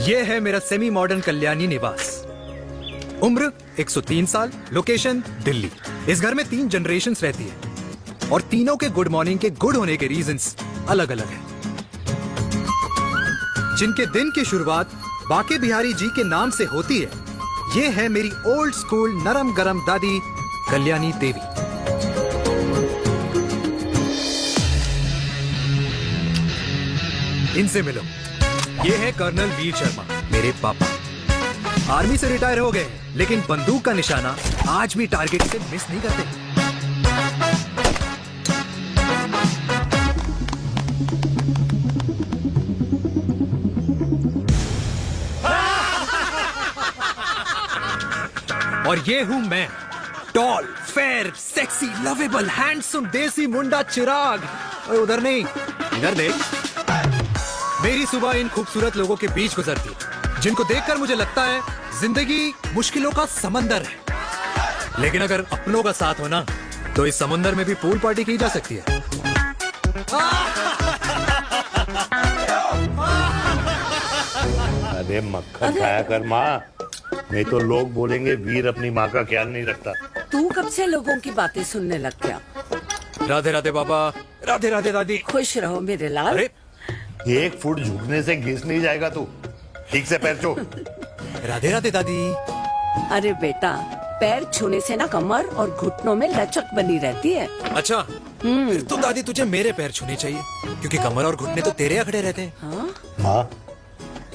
ये है मेरा सेमी मॉडर्न कल्याणी निवास। उम्र 103 साल, लोकेशन दिल्ली। इस घर में 3 जनरेशन्स रहती है और तीनों के गुड मॉर्निंग के गुड होने के रीजंस अलग अलग हैं। जिनके दिन की शुरुआत बाके बिहारी जी के नाम से होती है, ये है मेरी ओल्ड स्कूल नरम गरम दादी कल्याणी देवी। इनसे मिलो, ये है कर्नल वीर शर्मा, मेरे पापा। आर्मी से रिटायर हो गए, लेकिन बंदूक का निशाना आज भी टारगेट से मिस नहीं करते। और ये हूं मैं, tall, fair, sexy, lovable, handsome, देसी मुंडा चिराग। ओए उधर नहीं, इधर देख। मेरी सुबह इन खूबसूरत लोगों के बीच गुजरती है, जिनको देखकर मुझे लगता है जिंदगी मुश्किलों का समंदर है। लेकिन अगर अपनों का साथ हो ना, तो इस समंदर में भी पूल पार्टी की जा सकती है। अरे मक्खन खाया कर माँ, नहीं तो लोग बोलेंगे वीर अपनी माँ का ख्याल नहीं रखता। तू कब से लोगों की बातें सुनने लग गया? राधे राधे बाबा, राधे राधे दादी। खुश रहो मेरे लाल। अरे 1 फुट झुकने से घिस नहीं जाएगा तू, ठीक से पैर छू। राधे राधे दादी। अरे बेटा, पैर छूने से ना कमर और घुटनों में लचक बनी रहती है। अच्छा, फिर तो दादी तुझे मेरे पैर छूने चाहिए, क्योंकि कमर और घुटने तो तेरे अखड़े रहते हैं। हाँ? माँ,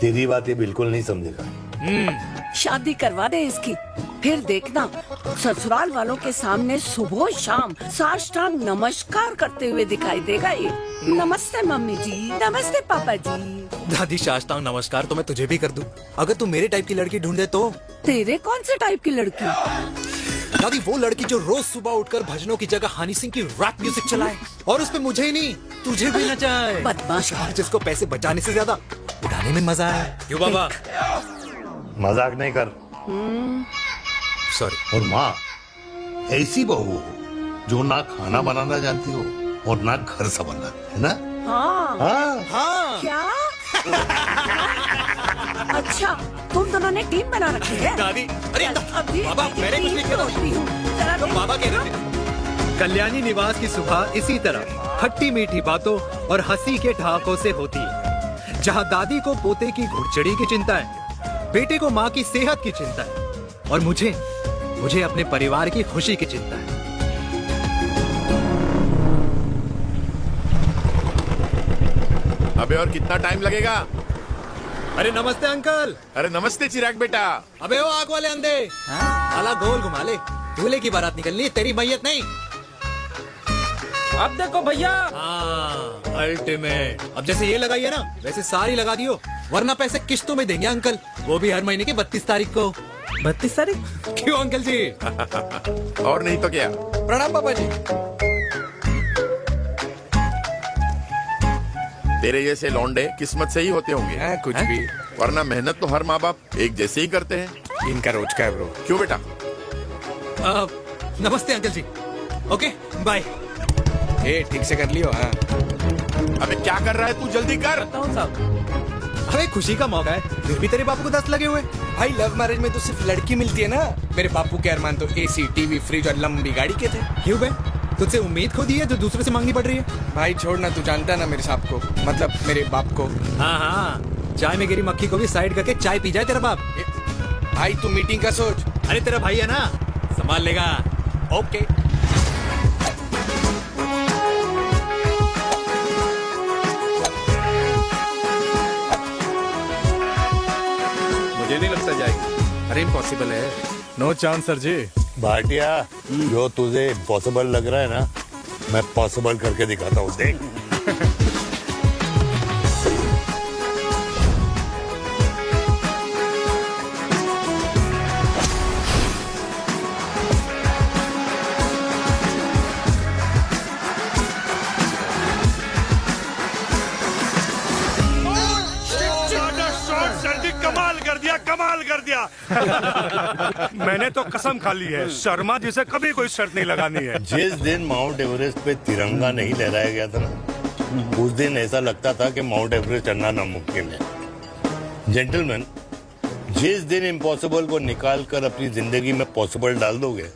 तेरी बात ये बिल्कुल नहीं समझेगा। शादी करवा दे इसकी, फिर देखना ससुराल वालों के सामने सुबह शाम साष्टांग नमस्कार करते हुए दिखाई देगा ये। नमस्ते मम्मी जी, नमस्ते पापा जी। दादी साष्टांग नमस्कार तो मैं तुझे भी कर दूं, अगर तू मेरे टाइप की लड़की ढूंढे तो। तेरे कौन से टाइप की लड़की? दादी वो लड़की जो रोज सुबह उठकर भजनों की जगह हनी सिंह की रैप म्यूजिक चलाए, और उसपे मुझे ही नहीं तुझे भी नचाए। बदमाश। और जिसको पैसे बचाने से ज्यादा उड़ाने में मजा आए। क्यों बाबा? मजाक नहीं कर। सॉरी। और माँ, ऐसी बहू हो जो ना खाना बनाना जानती हो और ना घर संभालना, है ना? हाँ। हाँ हाँ। क्या? अच्छा, तुम दोनों ने टीम बना रखी है? दादी, अरे अभी बाबा, मैंने कुछ नहीं किया। होती हूँ। जरा तो बाबा कह रहे थे। कल्याणी निवास की सुबह इसी तरह खट्टी मीठी बातों और हंसी के ठहाकों से होती है, जहाँ दादी को पोते की घुड़चड़ी की चिंता है, बेटे को माँ की सेहत की चिंता है, और मुझे अपने परिवार की खुशी की चिंता है। अबे और कितना टाइम लगेगा? अरे नमस्ते अंकल। अरे नमस्ते चिराग बेटा। अबे वो आग वाले अंधे, साला गोल घुमा ले। दूल्हे की बारात निकलनी है, तेरी मैयत नहीं। अब देखो भैया। हाँ, अल्टीमेट। अब जैसे ये लगाई है ना, वैसे सारी लगा दियो, वरना पैसे किश्तों में देंगे अंकल, वो भी हर महीने की 32 तारीख को। 32 तारीख? क्यों अंकल जी? और नहीं तो क्या। प्रणाम पापा जी। तेरे जैसे लौंडे किस्मत से ही होते होंगे। कुछ भी, वरना मेहनत तो हर माँ बाप एक जैसे ही करते हैं। इनका रोज का है ब्रो। क्यों बेटा? नमस्ते अंकल जी। Okay bye. ए ठीक से कर लियो। हाँ अबे क्या कर रहा है तू, जल्दी कर। साहब, अरे खुशी का मौका है, फिर भी तेरे बापू को 10 लगे हुए। भाई लव मैरिज में तो सिर्फ लड़की मिलती है ना। मेरे बापू के अरमान तो एसी, टीवी, फ्रिज और लंबी गाड़ी के थे। क्यों बे, तुझसे उम्मीद खो दी है जो दूसरे से मांगनी पड़ रही है? भाई छोड़ ना, तू जानता है ना मेरे साहब को, मतलब मेरे बाप को। हाँ हाँ, चाय में गिरी मक्खी को भी साइड करके चाय पी जाए तेरा बाप। भाई तू मीटिंग का सोच। अरे तेरा भाई है ना, संभाल लेगा। ओके। मुझे नहीं लगता जाएगी। अरे इम्पॉसिबल है। नो चांस सर जी। भाटिया, जो तुझे इम्पॉसिबल लग रहा है ना, मैं पॉसिबल करके दिखाता हूँ, देख। कमाल कर दिया। मैंने तो कसम खा ली है, शर्मा जी से कभी कोई शर्त नहीं लगानी है। जिस दिन माउंट एवरेस्ट पे तिरंगा नहीं लहराया गया था ना, उस दिन ऐसा लगता था कि माउंट एवरेस्ट चढ़ना नामुमकिन है। जेंटलमैन, जिस दिन इम्पॉसिबल को निकाल कर अपनी जिंदगी में पॉसिबल डाल दोगे,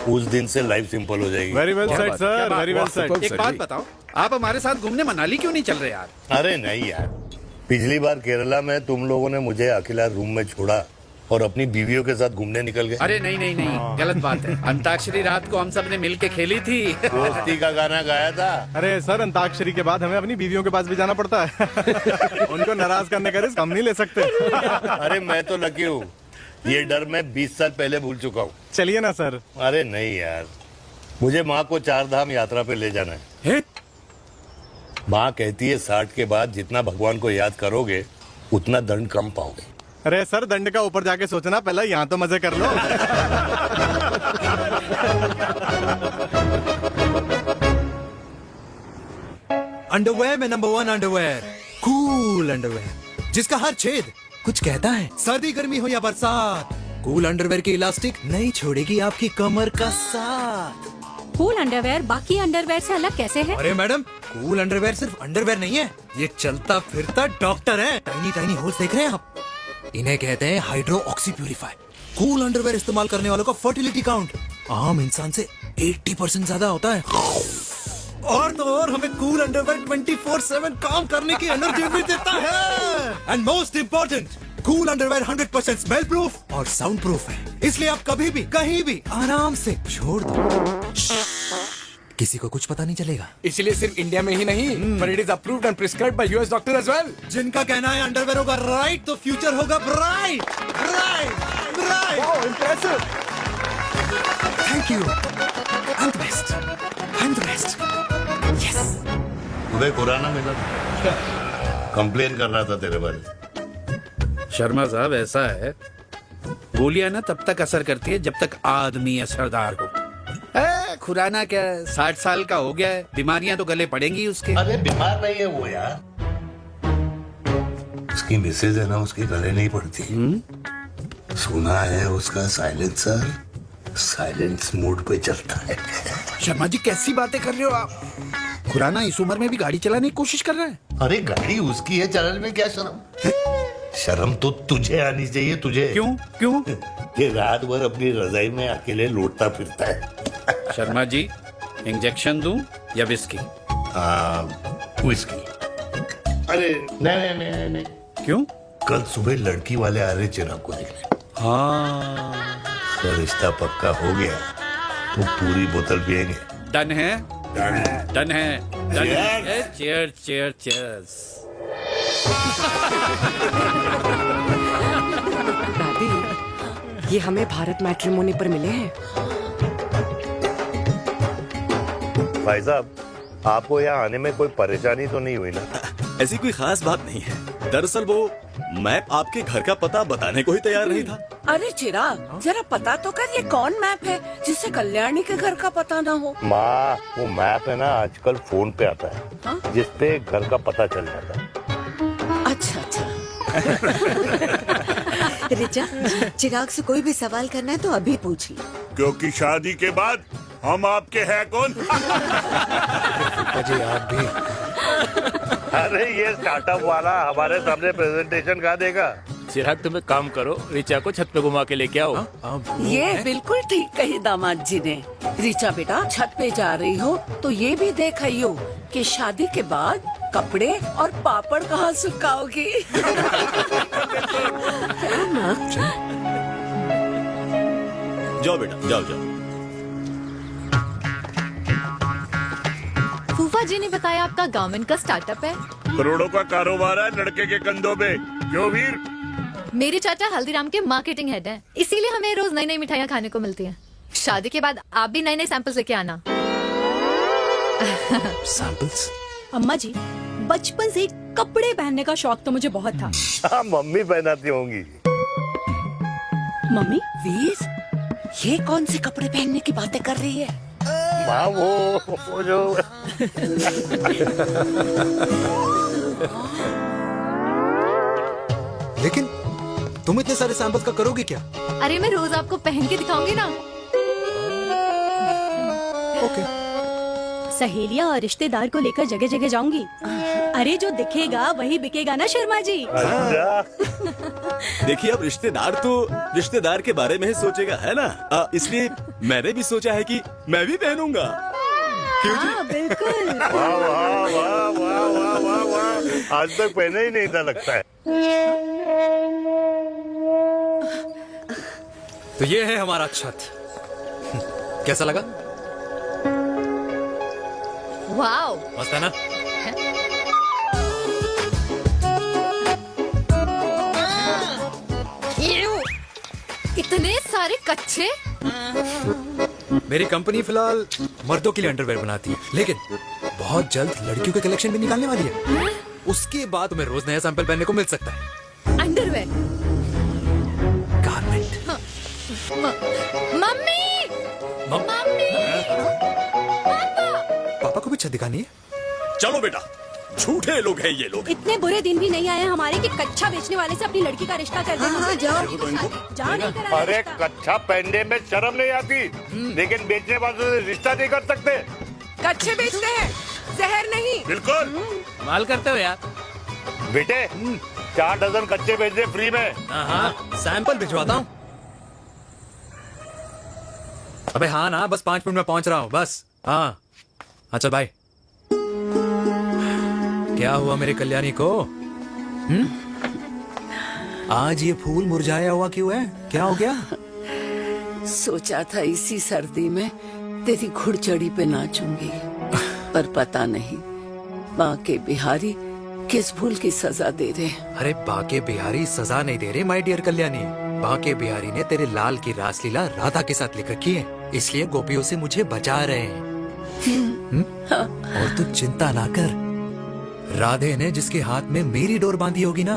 उस दिन से लाइफ सिंपल हो जाएगी। Very well said sir, very well said. एक बात बताओ, आप हमारे साथ घूमने मनाली क्यों नहीं चल रहे यार? अरे नहीं यार, पिछली बार केरला में तुम लोगों ने मुझे अकेला रूम में छोड़ा और अपनी बीवियों के साथ घूमने निकल गए। अरे नहीं नहीं नहीं, गलत बात है। अंताक्षरी रात को हम सब ने मिल के खेली थी। दोस्ती का गाना गाया था। अरे सर, अंताक्षरी के बाद हमें अपनी बीवियों के पास भी जाना पड़ता है। उनको नाराज करने का रिस्क हम नहीं ले सकते। अरे मैं तो लकी हूँ, ये डर मैं 20 साल पहले भूल चुका हूँ। चलिए ना सर। अरे नहीं यार, मुझे माँ को 4 धाम यात्रा पे ले जाना है। माँ कहती है 60 के बाद जितना भगवान को याद करोगे उतना दंड कम पाओगे। अरे सर, दंड का ऊपर जाके सोचना, पहले यहाँ तो मजे कर लो। अंडरवेयर में नंबर 1 अंडरवेयर, कूल अंडरवेयर, जिसका हर छेद कुछ कहता है। सर्दी गर्मी हो या बरसात, कूल अंडरवेयर की इलास्टिक नहीं छोड़ेगी आपकी कमर का साथ। कूल अंडरवेयर बाकी अंडरवेयर से अलग कैसे है? अरे मैडम, कूल अंडरवेयर सिर्फ अंडरवेयर नहीं है, ये चलता फिरता डॉक्टर है। टाइनी टाइनी होल्स देख रहे हैं आप? इन्हें कहते हैं hydro oxy purifier. Cool underwear इस्तेमाल करने वालों का फर्टिलिटी काउंट आम इंसान से 80% ज्यादा होता है। और तो और हमें कूल अंडरवेयर 24/7 काम करने की एनर्जी भी देता है। And most important, cool underwear 100% smell proof और साउंड प्रूफ है, इसलिए आप कभी भी कहीं भी आराम से छोड़ दो, किसी को कुछ पता नहीं चलेगा। इसलिए सिर्फ इंडिया में ही नहीं, but it is approved and prescribed by US doctor as well. जिनका कहना है अंडरवेयर होगा राइट तो फ्यूचर होगा bright. Right right. Oh, impressive. Thank you. I'm the best. I'm the best. Yes. उदय खुराना मिला था, कंप्लेन कर रहा था तेरे बारे में। शर्मा साहब, ऐसा है, गोलियां ना तब तक असर करती है जब तक आदमी असरदार हो। खुराना क्या 60 साल का हो गया है, बीमारियां तो गले पड़ेंगी उसके। अरे बीमार नहीं है वो यार, उसकी मिसेज है ना, उसकी गले नहीं पड़ती। सुना है उसका साइलेंसर साइलेंस मोड पे चलता है। शर्मा जी, कैसी बातें कर रहे हो आप? खुराना इस उम्र में भी गाड़ी चलाने की कोशिश कर रहा है। अरे गाड़ी उसकी है, चलाने में क्या शर्म? शर्म तो तुझे आनी चाहिए, तुझे। क्यों क्यों? ये रात भर अपनी रजाई में अकेले लौटता फिरता है। शर्मा जी, इंजेक्शन दूं या विस्की? विस्की। अरे नहीं नहीं नहीं, क्यों? कल सुबह लड़की वाले आ रहे चिराग को देखने। हाँ, रिश्ता पक्का हो गया तो पूरी बोतल पिएंगे। डन है, डन है, डन है। Cheers. Chair chair chairs. दादी, ये हमें भारत मैट्रिमोनी पर मिले हैं। भाई साहब, आपको यहाँ आने में कोई परेशानी तो नहीं हुई ना? ऐसी कोई खास बात नहीं है। दरअसल वो मैप आपके घर का पता बताने को ही तैयार नहीं था। अरे चिराग, जरा पता तो कर, ये कौन मैप है जिससे कल्याणी के घर का पता ना हो? माँ, वो मैप है ना, आजकल फोन पे आता है। हाँ? जिसपे घर का पता चल जाता है। अच्छा अच्छा। रिचा, चिराग से कोई भी सवाल करना है तो अभी पूछ ली, क्योंकि शादी के बाद हम आपके हैं कौन? अजय आप भी। अरे ये स्टार्टअप वाला हमारे सामने प्रेजेंटेशन कहाँ देगा? चिराग, तुम एक काम करो, रिचा को छत पे घुमा के लेके आओ। ये बिल्कुल ठीक कही दामाद जी ने। रिचा बेटा, छत पे जा रही हो तो ये भी देख आइयो कि शादी के बाद कपड़े और पापड़ कहाँ सुखाओगी। जाओ बेटा, जाओ जाओ। फूफा जी ने बताया आपका गारमेंट का स्टार्टअप है। करोड़ों का कारोबार है लड़के के कंधों पे। क्यों वीर? मेरे चाचा हल्दीराम के मार्केटिंग हेड हैं, इसीलिए हमें रोज नई नई मिठाइयाँ खाने को मिलती हैं। शादी के बाद आप भी नए नए सैंपल्स लेके आना। सैंपल्स? अम्मा जी, बचपन से कपड़े पहनने का शौक तो मुझे बहुत था। हाँ, मम्मी पहनाती होंगी। मम्मी, वीर, ये कौन से कपड़े पहनने की बातें कर रही है? माँ, वो जो लेकिन तुम इतने सारे सैंपल्स का करोगे क्या? अरे मैं रोज आपको पहन के दिखाऊंगी ना। ओके। सहेलियां और रिश्तेदार को लेकर जगह जगह जाऊंगी। अरे जो दिखेगा वही बिकेगा ना शर्मा जी। देखिए अब रिश्तेदार तो रिश्तेदार के बारे में ही सोचेगा, है ना? इसलिए मैंने भी सोचा है कि मैं भी पहनूंगा। क्यों जी? हाँ बिल्कुल। वाह वाह वाह वाह वाह वाह वाह, आज तक पहने ही नहीं था लगता है। तो ये है हमारा छत। कैसा लगा? वाओ, मस्त है ना? इतने सारे कच्चे। मेरी कंपनी फिलहाल मर्दों के लिए अंडरवेयर बनाती है, लेकिन बहुत जल्द लड़कियों के कलेक्शन भी निकालने वाली है। उसके बाद तुम्हें रोज नया सैंपल पहनने को मिल सकता है। अंडरवेयर। गारमेंट। मम्मी। मम्मी। पापा को भी छत दिखानी है। चलो बेटा, झूठे लोग हैं ये लोग। इतने बुरे दिन भी नहीं आए हमारे कि कच्चा बेचने वाले से अपनी लड़की का रिश्ता कर देना। हाँ, जाओ। जाओ नहीं करा अरे रिश्ता। कच्चा पहनने में शर्म नहीं आती, लेकिन बेचने वालों से रिश्ता नहीं कर सकते। कच्चे बेचते हैं, जहर नहीं। बिल्कुल। माल करते हो यार। बेटे 4 डजन कच्चे बेच दे फ्री में। हाँ, सैंपल भिजवाता हूँ। अबे हाँ ना, बस 5 मिनट में पहुंच रहा हूँ बस। हाँ चल भाई। क्या हुआ मेरे कल्याणी को? आज ये फूल मुरझाया हुआ क्यों है? क्या हो गया? सोचा था इसी सर्दी में तेरी घुड़चड़ी पे नाचूंगी, पर पता नहीं बाके बिहारी किस भूल की सजा दे रहे। अरे बाके बिहारी सजा नहीं दे रहे माय डियर कल्याणी। बाके बिहारी ने तेरे लाल की रासलीला राधा के साथ लिख रखी है, इसलिए गोपियों से मुझे बचा रहे हैं। और तू चिंता ना कर, राधे ने जिसके हाथ में मेरी डोर बांधी होगी ना,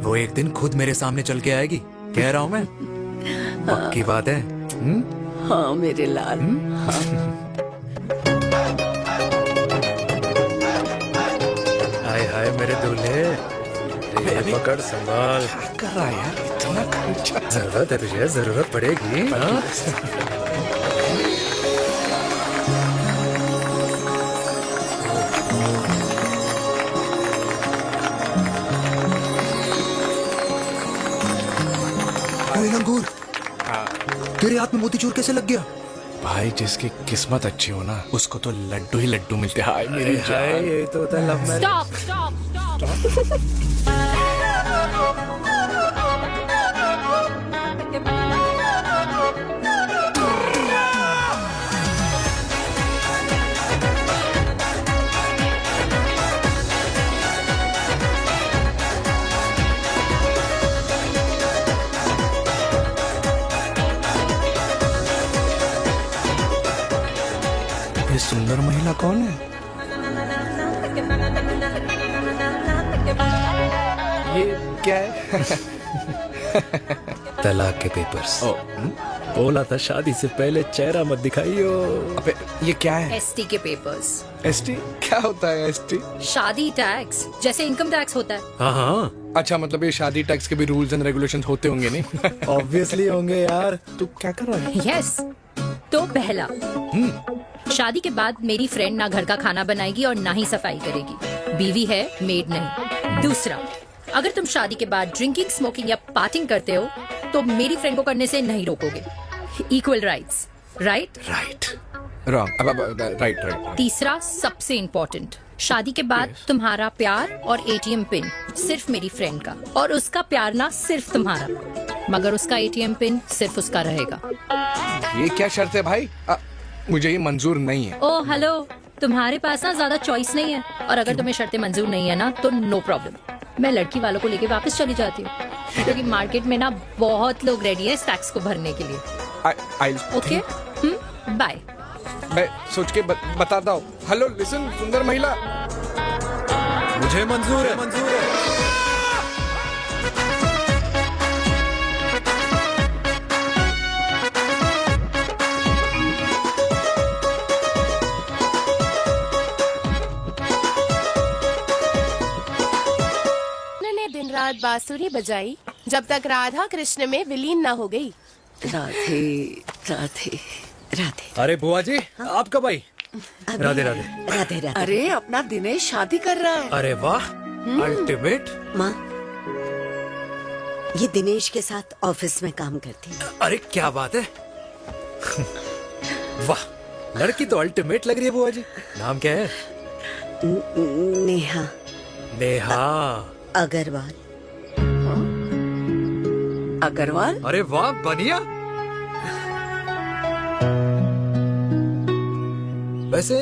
वो एक दिन खुद मेरे सामने चल के आएगी। कह रहा हूँ मैं, पक्की बात है। हाँ मेरे लाल। हाय हाय मेरे दूल्हे, पकड़ संभाल। कर रहा है यार, इतना खर्चा। जरूरत है तुझे, जरूरत पड़ेगी। हाँ? अंगूर, तेरे हाथ में मोतीचूर कैसे लग गया? भाई जिसकी किस्मत अच्छी हो ना, उसको तो लड्डू ही लड्डू मिलते हैं। हाय मेरी जान। ये तो होता है love marriage. Stop stop stop. ये सुंदर महिला कौन है? ये क्या है? तलाक के पेपर्स। बोला था शादी से पहले चेहरा मत दिखाइयो। अबे ये क्या है? एसटी के पेपर्स। एसटी क्या होता है? एसटी शादी टैक्स, जैसे इनकम टैक्स होता है। हाँ अच्छा, मतलब ये शादी टैक्स के भी रूल्स एंड रेगुलेशंस होते होंगे नहीं? ऑब्वियसली होंगे यार। तू क्या कर रहा है? यस। तो पहला, शादी के बाद मेरी फ्रेंड ना घर का खाना बनाएगी और ना ही सफाई करेगी। बीवी है, मेड नहीं। दूसरा, अगर तुम शादी के बाद ड्रिंकिंग, स्मोकिंग या पार्टिंग करते हो तो मेरी फ्रेंड को करने से नहीं रोकोगे। Equal rights, right? Right. Wrong. Right. तीसरा, सबसे इम्पोर्टेंट, शादी के बाद तुम्हारा प्यार और एटीएम पिन सिर्फ मेरी फ्रेंड का, और उसका प्यार ना सिर्फ तुम्हारा, मगर उसका एटीएम पिन सिर्फ उसका रहेगा। ये क्या शर्त है भाई? मुझे ये मंजूर नहीं है। ओ हेलो, तुम्हारे पास ना ज्यादा चॉइस नहीं है, और अगर तुम्हें शर्तें मंजूर नहीं है ना तो नो प्रॉब्लम, मैं लड़की वालों को लेके वापस चली जाती हूँ, क्योंकि मार्केट में ना बहुत लोग रेडी है इस टैक्स को भरने के लिए। Okay, bye. मैं सोच के बताता हूँ। हेलो लिसन, सुंदर महिला, मुझे मंजूर है, मंजूर है। दिन रात बांसुरी बजाई जब तक राधा कृष्ण में विलीन न हो गई। राधे राधे राधे। अरे बुआ जी, आप कब आई? राधे राधे। राधे राधे। अरे अपना दिनेश शादी कर रहा है। अरे वाह, अल्टीमेट। माँ, ये दिनेश के साथ ऑफिस में काम करती है। अरे क्या बात है। वाह, लड़की तो अल्टीमेट लग रही है बुआ जी। नाम क्या है? नेहा। नेहा अग्रवाल। अग्रवाल? अरे वाह, बढ़िया। वैसे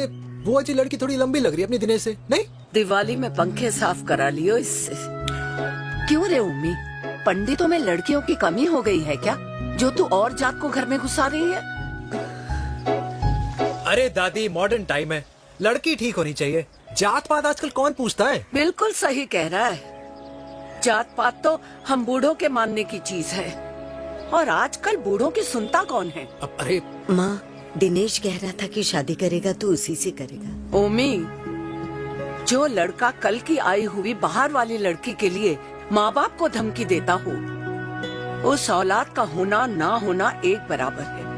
बुआ जी लड़की थोड़ी लंबी लग रही है अपनी दिनेश से, नहीं? दिवाली में पंखे साफ करा लियो इससे। क्यों रे उम्मी, पंडितों में लड़कियों की कमी हो गई है क्या, जो तू और जात को घर में घुसा रही है? अरे दादी, मॉडर्न टाइम है, लड़की ठीक होनी चाहिए। जात पात आजकल कौन पूछता है? बिल्कुल सही कह रहा है। जात पात तो हम बूढ़ों के मानने की चीज है, और आजकल बूढ़ों की सुनता कौन है? अरे माँ, दिनेश कह रहा था कि शादी करेगा तो उसी से करेगा। ओमी, जो लड़का कल की आई हुई बाहर वाली लड़की के लिए माँ बाप को धमकी देता हो, उस औलाद का होना ना होना एक बराबर है।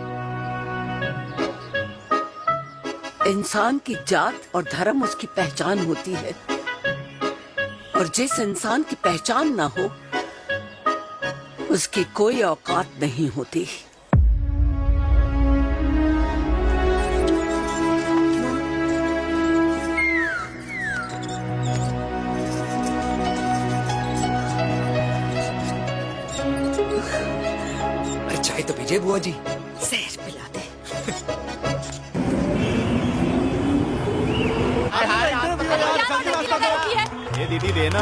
इंसान की जात और धर्म उसकी पहचान होती है, और जिस इंसान की पहचान ना हो उसकी कोई औकात नहीं होती। अरे चाय तो पीजिए बुआ जी। जहर पिला दे। ये दीदी देना।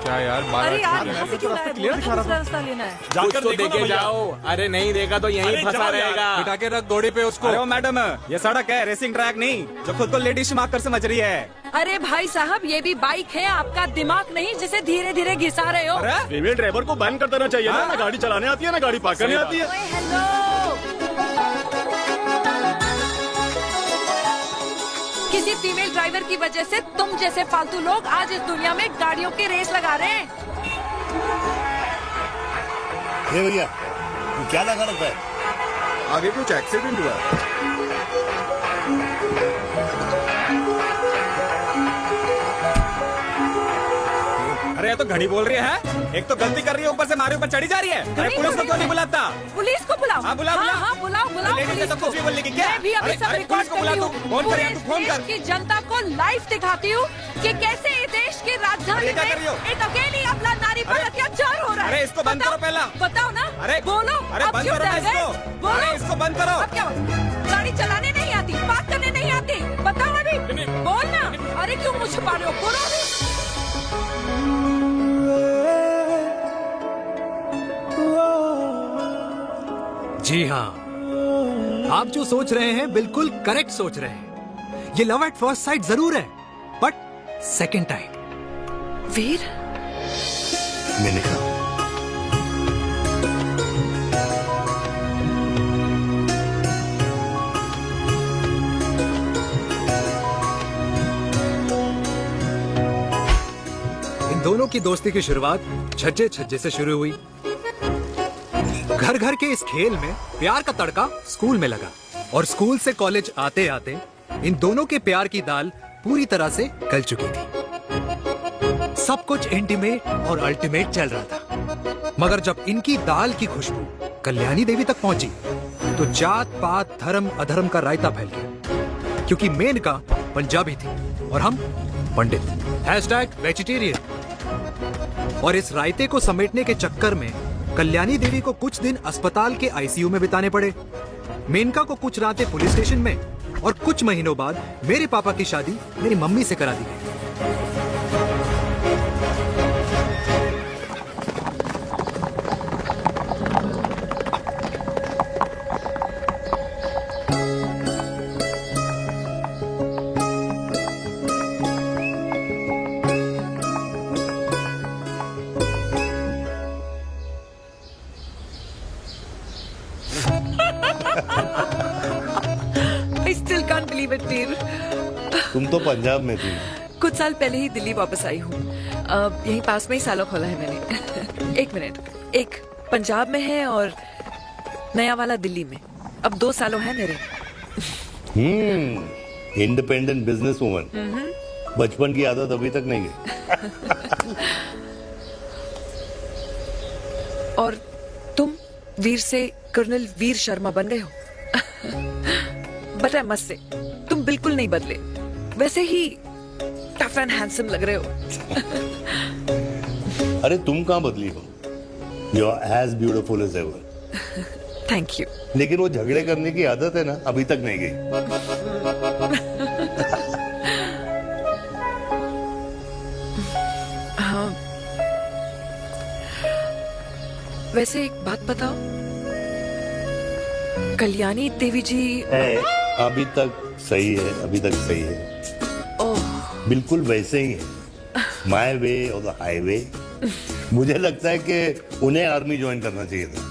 क्या यार, अरे यार, यहाँ से क्यों लाए? क्लियर दिखा रहा था। रास्ता लेना है। जाकर तो देखे जाओ। अरे नहीं देखा तो यहीं फंसा रहेगा। बिठा के रख घोड़ी पे उसको। अरे मैडम, ये सड़क है, रेसिंग ट्रैक नहीं, जो खुद को लेडी शिमाक कर समझ रही है। अरे भाई साहब, ये भी बाइक है, आपका दिमाग नहीं जिसे धीरे धीरे घिसा रहे हो। फीमेल ड्राइवर को बैन कर देना चाहिए ना गाड़ी चलाने आती है ना गाड़ी पार्क करने आती है। हेलो, किसी फीमेल ड्राइवर की वजह से तुम जैसे फालतू लोग आज इस दुनिया में गाड़ियों की रेस लगा रहे हैं। ये भैया, ये क्या लगा रखा है? आगे कुछ एक्सीडेंट हुआ है। अरे तो घड़ी बोल रही है, एक तो गलती कर रही है, ऊपर से हमारे ऊपर चढ़ी जा रही है। अरे पुलिस को क्यों नहीं बुलाता? पुलिस को बुलाओ। हाँ बुलाओ, हाँ, बुलाओ पुलिस को। बोलने की क्या? मैं भी अभी सब रिकॉर्ड कर रही हूँ। फोन कर, फोन कर। की जनता को लाइव दिखाती हूँ कि कैसे ये देश की राजधानी में एक अकेली अबला नारी पर अत्याचार हो रहा है। अरे इसको बंद करो पहला। बताओ ना। अरे बोलो। अरे अब बंद क्यों करो डर गए? इसको। बोलो। अरे इसको बंद करो। अब क्या गाड़ी चलाने नहीं आती, पार्क करने नहीं आती? बताओ अभी, बोल ना। अरे क्यों मुझे छुपा रहे हो? बोलो अभी। जी हाँ, आप जो सोच रहे हैं बिल्कुल करेक्ट सोच रहे हैं। ये लव एट फर्स्ट साइट जरूर है, बट सेकंड टाइम। वीर, मैंने कहा इन दोनों की दोस्ती की शुरुआत छज्जे छज्जे से शुरू हुई। घर घर के इस खेल में प्यार का तड़का स्कूल में लगा, और स्कूल से कॉलेज आते आते इन दोनों के प्यार की दाल पूरी तरह से गल चुकी थी। सब कुछ इंटीमेट और अल्टीमेट चल रहा था, मगर जब इनकी दाल की खुशबू कल्याणी देवी तक पहुंची तो जात पात धर्म अधर्म का रायता फैल गया, क्योंकि मेनका पंजाबी थी और हम पंडित। #वेजिटेरियन। और इस रायते को समेटने के चक्कर में कल्याणी देवी को कुछ दिन अस्पताल के आईसीयू में बिताने पड़े, मेनका को कुछ रातें पुलिस स्टेशन में, और कुछ महीनों बाद मेरे पापा की शादी मेरी मम्मी से करा दी गई। I still can't believe it, वीर। तुम तो पंजाब में थी। कुछ साल पहले ही दिल्ली वापस आई हूँ। यहीं पास में ही सालों खोला है मैंने। एक मिनट, एक पंजाब में है और नया वाला दिल्ली में। अब 2 सालों है मेरे। Independent business woman. बचपन की आदत अभी तक नहीं गई। और तुम वीर से कर्नल वीर शर्मा बन गए हो। बट आई मस्ट से तुम बिल्कुल नहीं बदले, वैसे ही टफ एंड हैंडसम लग रहे हो। अरे तुम कहाँ बदली हो? You are as beautiful as ever. Thank you. लेकिन वो झगड़े करने की आदत है ना, अभी तक नहीं गई। हाँ। वैसे एक बात बताओ, कल्याणी देवी जी अभी तक सही है, अभी तक सही है। ओह, बिल्कुल वैसे ही है, माय वे और द हाईवे। मुझे लगता है कि उन्हें आर्मी ज्वाइन करना चाहिए था।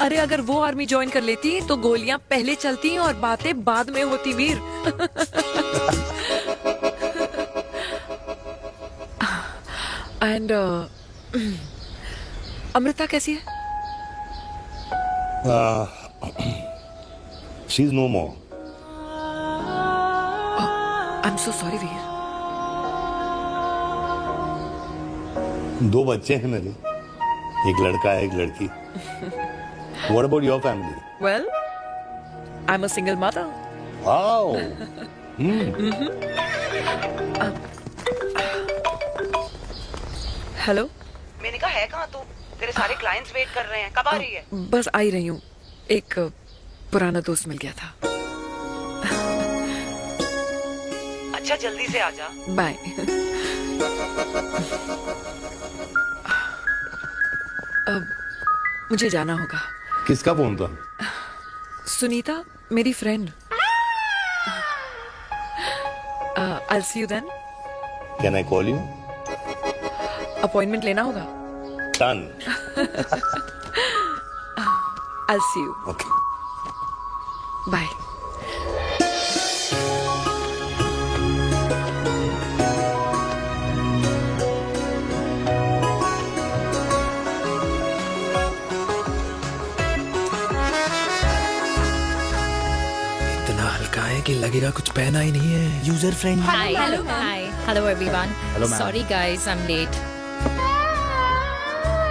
अरे अगर वो आर्मी ज्वाइन कर लेती तो गोलियां पहले चलती और बातें बाद में होती वीर। एंड अमृता कैसी है? She is no more. I am so sorry Veer. 2 बच्चे हैं मेरे, एक लड़का है, एक लड़की। What about your family? Well, I'm a single mother. Wow. Hello. मैंने कहा है कहाँ तू? तेरे सारे क्लाइंट्स वेट कर रहे हैं, कब आ रही है? बस आ ही रही हूँ, एक पुराना दोस्त मिल गया था। अच्छा जल्दी से आ जा। बाय। अब मुझे जाना होगा। किसका फोन था? सुनीता, मेरी friend. I'll see you then. Can I call you? Appointment लेना होगा। Done. I'll see you. Okay. Bye. इतना हल्का है कि लगेगा कुछ पहना ही नहीं है। User friendly. Hello everyone. Hello, ma'am. Sorry guys, I'm late.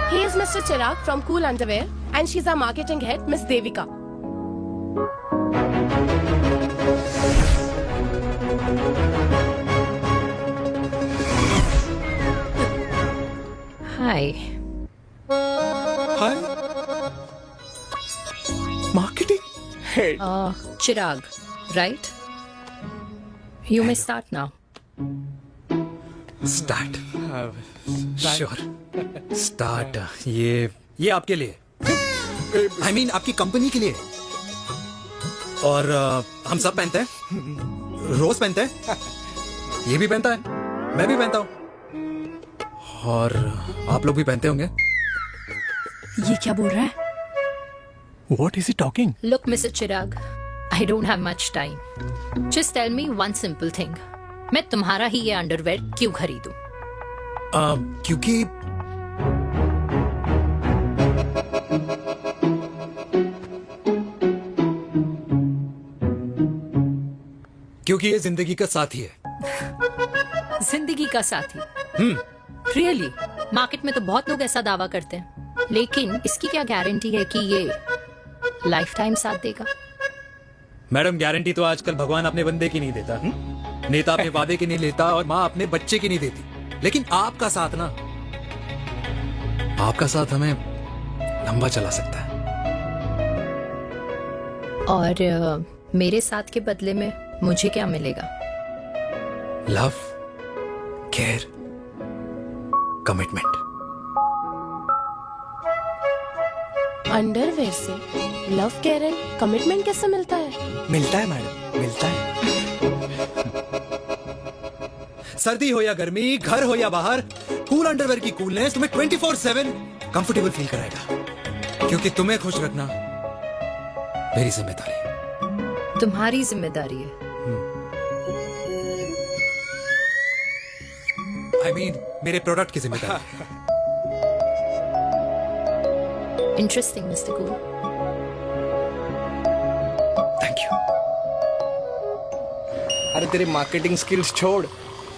He is Mr. Chirag from Cool Underwear and she's our marketing head, Miss Devika. Hi. Hi. Marketing head. Chirag, right? You may start now. Start. Sure. Start. ये आपके लिए, I mean आपकी company के लिए। और हम सब पहनते हैं, रोज पहनते हैं, ये भी पहनता है, मैं भी पहनता हूँ, और आप लोग भी पहनते होंगे। ये क्या बोल रहा है? What is he talking? Look, Mr. Chirag, I don't have much time. Just tell me one simple thing. मैं तुम्हारा ही ये अंडरवेयर क्यों खरीदूं? क्योंकि ये जिंदगी का साथी है। जिंदगी का साथी? रियली? मार्केट में तो बहुत लोग ऐसा दावा करते हैं, लेकिन इसकी क्या गारंटी है कि ये लाइफ टाइम साथ देगा? मैडम, गारंटी तो आजकल भगवान अपने बंदे की नहीं देता, नेता अपने वादे की नहीं लेता, और माँ अपने बच्चे की नहीं देती, लेकिन आपका साथ ना, आपका साथ हमें लंबा चला सकता है। और मेरे साथ के बदले में मुझे क्या मिलेगा? Love, care, commitment. अंडरवेयर से लव, केयर एंड कमिटमेंट कैसे मिलता है? मिलता है मैडम, मिलता है। सर्दी हो या गर्मी, घर हो या बाहर, कूल अंडरवेयर की कूलनेस तुम्हें 24/7 कंफर्टेबल फील कराएगा, क्योंकि तुम्हें खुश रखना मेरी जिम्मेदारी है। तुम्हारी जिम्मेदारी है? I mean, मेरे प्रोडक्ट की जिम्मेदारी है। Interesting mister cool. Thank you. अरे तेरे मार्केटिंग स्किल्स छोड़,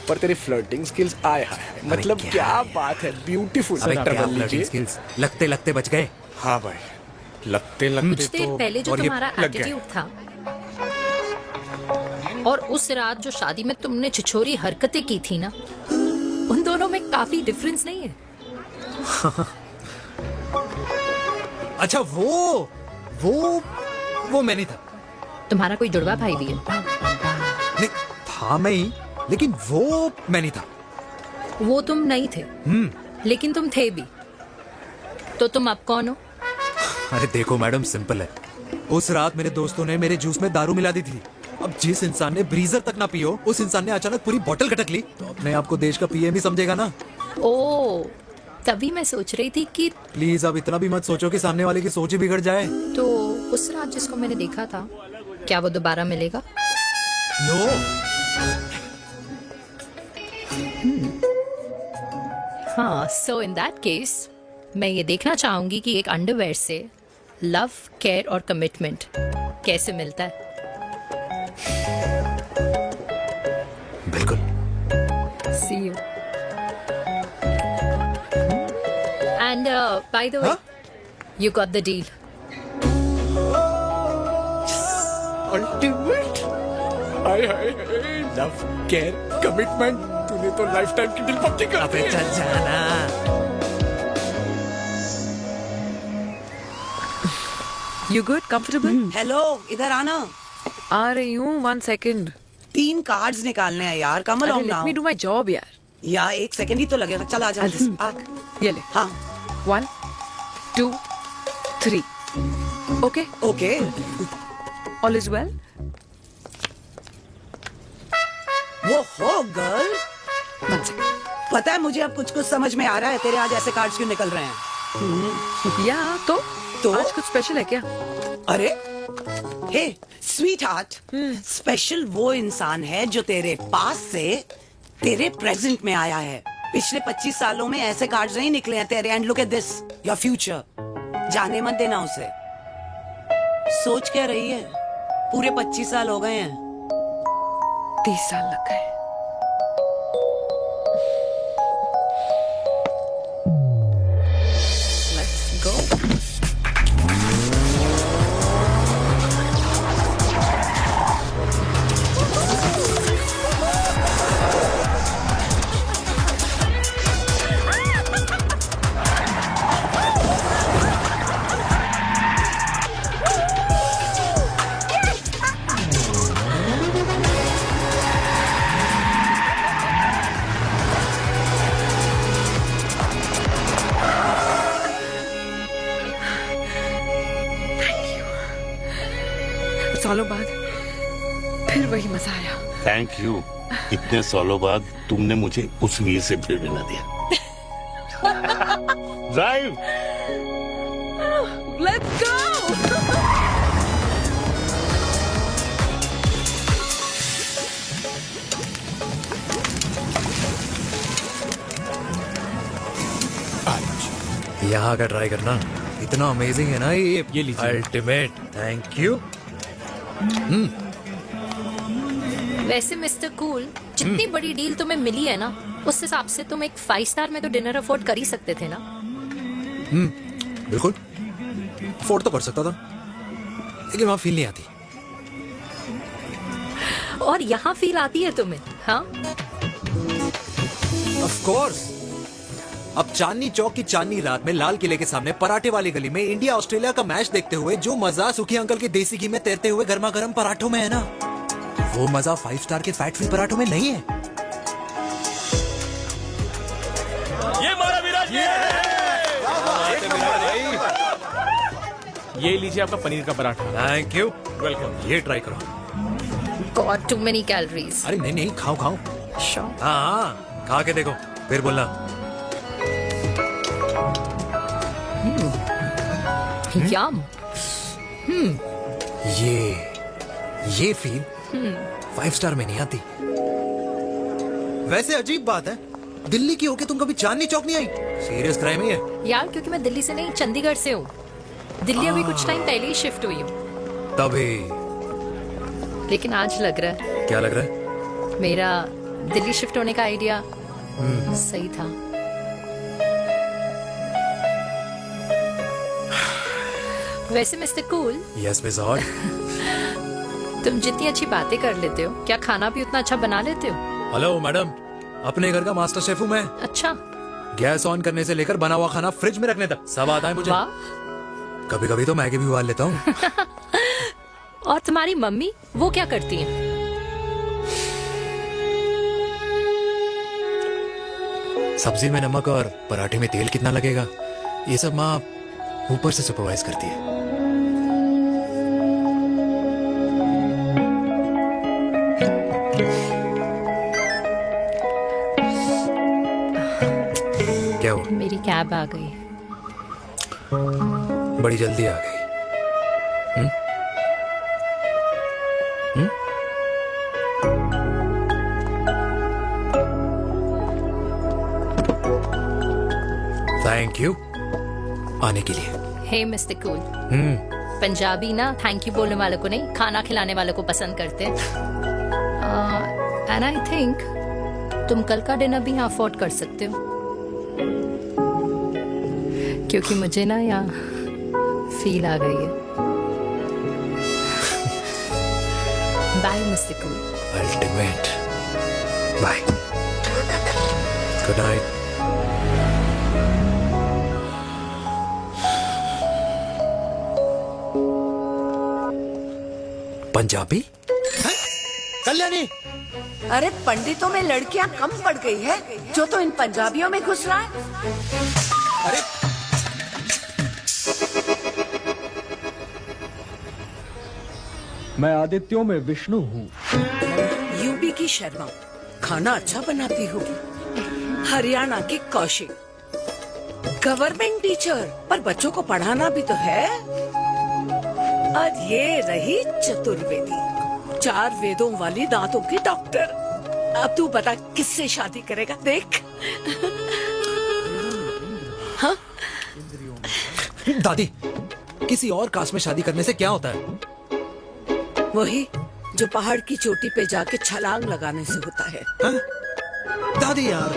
पर तेरी फ्लर्टिंग स्किल्स आए हाय, मतलब क्या बात है, ब्यूटीफुल। स्किल्स लगते लगते बच गए। हाँ भाई, लगते लगते कुछ देर पहले जो तुम्हारा एटीट्यूड था और उस रात जो शादी में तुमने छिछोरी हरकतें की थी ना, उन दोनों में काफी डिफरेंस नहीं है? अच्छा वो मैं नहीं था। तुम्हारा कोई जुड़वा भाई भी है? नहीं था मैं ही, लेकिन वो मैं नहीं था। वो तुम नहीं थे, लेकिन तुम थे भी। तो तुम अब कौन हो? अरे देखो मैडम, सिंपल है। उस रात मेरे दोस्तों ने मेरे जूस में दारू मिला दी थी। अब जिस इंसान ने ब्रीजर तक ना पियो, उस इंसान ने अचानक पूरी बोतल खटक ली, तो अपने आप को देश का पीएम ही समझेगा ना। ओ, तभी मैं सोच रही थी कि प्लीज अब इतना भी मत सोचो कि सामने वाले की सोच ही बिगड़ जाए। तो उस रात जिसको मैंने देखा था, क्या वो दोबारा मिलेगा? नो। हाँ, सो इन दैट केस मैं ये देखना चाहूंगी कि एक अंडरवेयर से लव, केयर और कमिटमेंट कैसे मिलता है। बिल्कुल। See you. And by the way, you got the deal. Ultimate. Hi hi, love, care, commitment, तूने तो लाइफ टाइम की डील पक्की कर दी है। जाना। You good? Comfortable? हेलो, इधर आना। आ रही हूँ, 1 second. 3 कार्ड्स निकालने हैं यार, कमल अरे let me do my job यार. यार 1 सेकंड ही तो लगेगा, चल आ जा। ये ले. हाँ. 1, 2, 3. Okay? Okay. All is well? वो हो गर्ल। पता है मुझे अब कुछ समझ में आ रहा है, तेरे आज ऐसे कार्ड्स क्यों निकल रहे हैं। या तो आज कुछ स्पेशल है क्या? अरे हे स्वीट हार्ट, स्पेशल वो इंसान है जो तेरे पास से तेरे प्रेजेंट में आया है। पिछले 25 सालों में ऐसे कार्ड्स नहीं निकले हैं तेरे। And look at this, your future. जाने मत देना उसे। सोच क्या रही है, पूरे 25 साल हो गए हैं। 30 साल लग गए। Let's go. सालों बाद फिर वही मजा आया। Thank you. इतने सालों बाद तुमने मुझे उस वीर से फिर मिला दिया। ड्राइव। Let's go. यहाँ का ट्राई करना, इतना अमेजिंग है ना ये लीजिए। अल्टीमेट। Thank you. वैसे मिस्टर कूल, जितनी बड़ी डील तुम्हें मिली है ना, उस हिसाब से तुम एक 5 स्टार में तो डिनर अफोर्ड कर ही सकते थे ना। बिल्कुल अफोर्ड तो कर सकता था, लेकिन वहां फील नहीं आती। और यहाँ फील आती है तुम्हें? हाँ, ऑफ कोर्स। अब चांदनी चौक की चांदनी रात में लाल किले के सामने पराठे वाली गली में इंडिया ऑस्ट्रेलिया का मैच देखते हुए जो मजा सुखी अंकल के देसी घी में तैरते हुए गर्मा गर्म पराठों में है ना, वो मजा 5 स्टार के फैट फ्री पराठों में नहीं है। ये मारा विराज। ये लीजिए आपका पनीर का पराठा। Thank you. वेलकम। ये ट्राई करो। God too many calories. अरे नहीं नहीं, खाओ खाओ। श्योर। हाँ, खा के देखो फिर बोलना। यम। ये फील 5 स्टार में नहीं आती। वैसे अजीब बात है, दिल्ली की होके तुम कभी चांदनी चौक नहीं आई? सीरियस क्राइम ही है यार, क्योंकि मैं दिल्ली से नहीं, चंडीगढ़ से हूँ। दिल्ली अभी कुछ टाइम पहले ही शिफ्ट हुई हूँ। तभी। लेकिन आज लग रहा है। क्या लग रहा है? मेरा दिल्ली शिफ्ट होने का आइडिया सही था। वैसे mister cool, yes miss hot. तुम जितनी अच्छी बातें कर लेते हो, क्या खाना भी उतना अच्छा बना लेते हो? हेलो मैडम, अपने घर का मास्टर शेफ हूँ मैं। अच्छा। गैस ऑन करने से लेकर बना हुआ खाना फ्रिज में रखने तक सब आता है मुझे। कभी कभी तो मैगी भी उबाल लेता हूँ। और तुम्हारी मम्मी, वो क्या करती हैं? सब्जी में नमक और पराठे में तेल कितना लगेगा, ये सब माँ ऊपर से सुपरवाइज करती है। क्या हुआ? मेरी कैब आ गई। बड़ी जल्दी आ गई। थैंक यू आने के लिए। हे मिस्टर कूल, पंजाबी ना थैंक यू बोलने वालों को नहीं, खाना खिलाने वालों को पसंद करते हैं। एंड आई थिंक तुम कल का डिनर भी यहाँ अफोर्ड कर सकते हो, क्योंकि मुझे ना यहाँ फील आ गई है। Bye mister cool. Ultimate bye. Good night. Punjabi? Kalyani, अरे पंडितों में लड़कियां कम पड़ गई है जो तो इन पंजाबियों में घुस रहा है। अरे मैं आदित्यों में विष्णु हूँ। यूपी की शर्मा, खाना अच्छा बनाती होगी। हरियाणा की कौशिक, गवर्नमेंट टीचर, पर बच्चों को पढ़ाना भी तो है। और ये रही चतुर्वेदी, 4 वेदों वाली दांतों की डॉक्टर। अब तू बता किससे शादी करेगा? देख। हाँ? दादी, किसी और कास्ट में शादी करने से क्या होता है? वही जो पहाड़ की चोटी पे जाके छलांग लगाने से होता है। हा? दादी यार,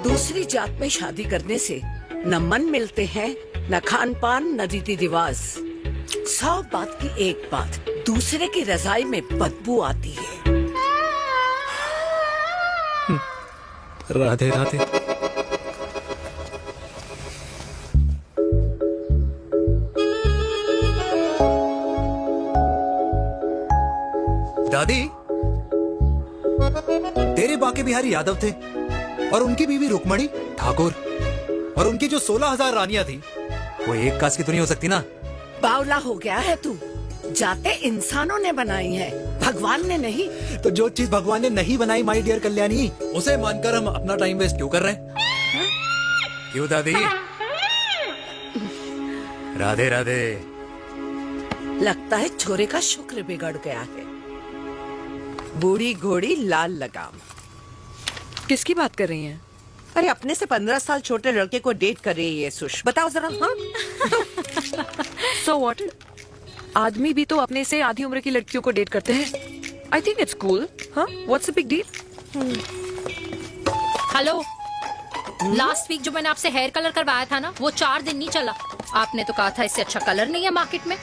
दूसरी जात में शादी करने से न मन मिलते हैं, न खान पान, न रीति रिवाज। 100 बात की एक बात, दूसरे की रजाई में बदबू आती है। राधे राधे। दादी, तेरे बाके बिहारी यादव थे और उनकी बीवी रुक्मणी ठाकुर, और उनकी जो 16,000 रानियां थी वो एक कास्ट की तो नहीं हो सकती ना। बावला हो गया है तू। जाते इंसानों ने बनाई है, भगवान ने नहीं। तो जो चीज भगवान ने नहीं बनाई माय डियर कल्याणी, उसे मानकर हम अपना टाइम वेस्ट क्यों कर रहे हैं? क्यों दादी? राधे राधे। लगता है छोरे का शुक्र बिगड़ गया है। बूढ़ी घोड़ी लाल लगाम। किसकी बात कर रही हैं? अरे अपने से 15 साल छोटे लड़के को डेट कर रही है ये सुश। बताओ जरा। हाँ? So what? आदमी भी तो अपने से आधी उम्र की लड़कियों को डेट करते हैं। I think it's cool. हाँ? What's the big deal? Hello, last week जो मैंने आपसे हेयर कलर करवाया था ना, वो 4 दिन नहीं चला। आपने तो कहा था इससे अच्छा कलर नहीं है मार्केट में।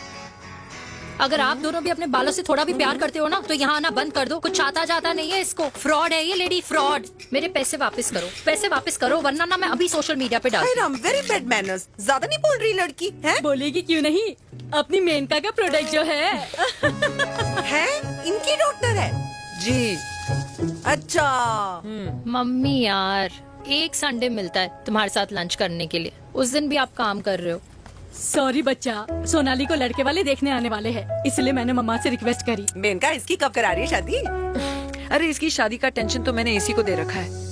अगर आप दोनों भी अपने बालों से थोड़ा भी प्यार करते हो ना, तो यहाँ आना बंद कर दो। कुछ आता जाता नहीं है इसको। फ्रॉड है ये लेडी, फ्रॉड। मेरे पैसे वापस करो, पैसे वापस करो, वरना ना मैं अभी सोशल मीडिया पे डाल। Very bad manners. ज्यादा नहीं बोल रही लड़की है? बोलेगी क्यों नहीं? अपनी मेनका का प्रोडक्ट जो है इनकी डॉक्टर है जी। अच्छा। मम्मी यार, एक संडे मिलता है तुम्हारे साथ लंच करने के लिए, उस दिन भी आप काम कर रहे हो। सॉरी बच्चा, सोनाली को लड़के वाले देखने आने वाले हैं, इसलिए मैंने मम्मा से रिक्वेस्ट करी। मेनका, इसकी कब करा रही है शादी? अरे इसकी शादी का टेंशन तो मैंने इसी को दे रखा है।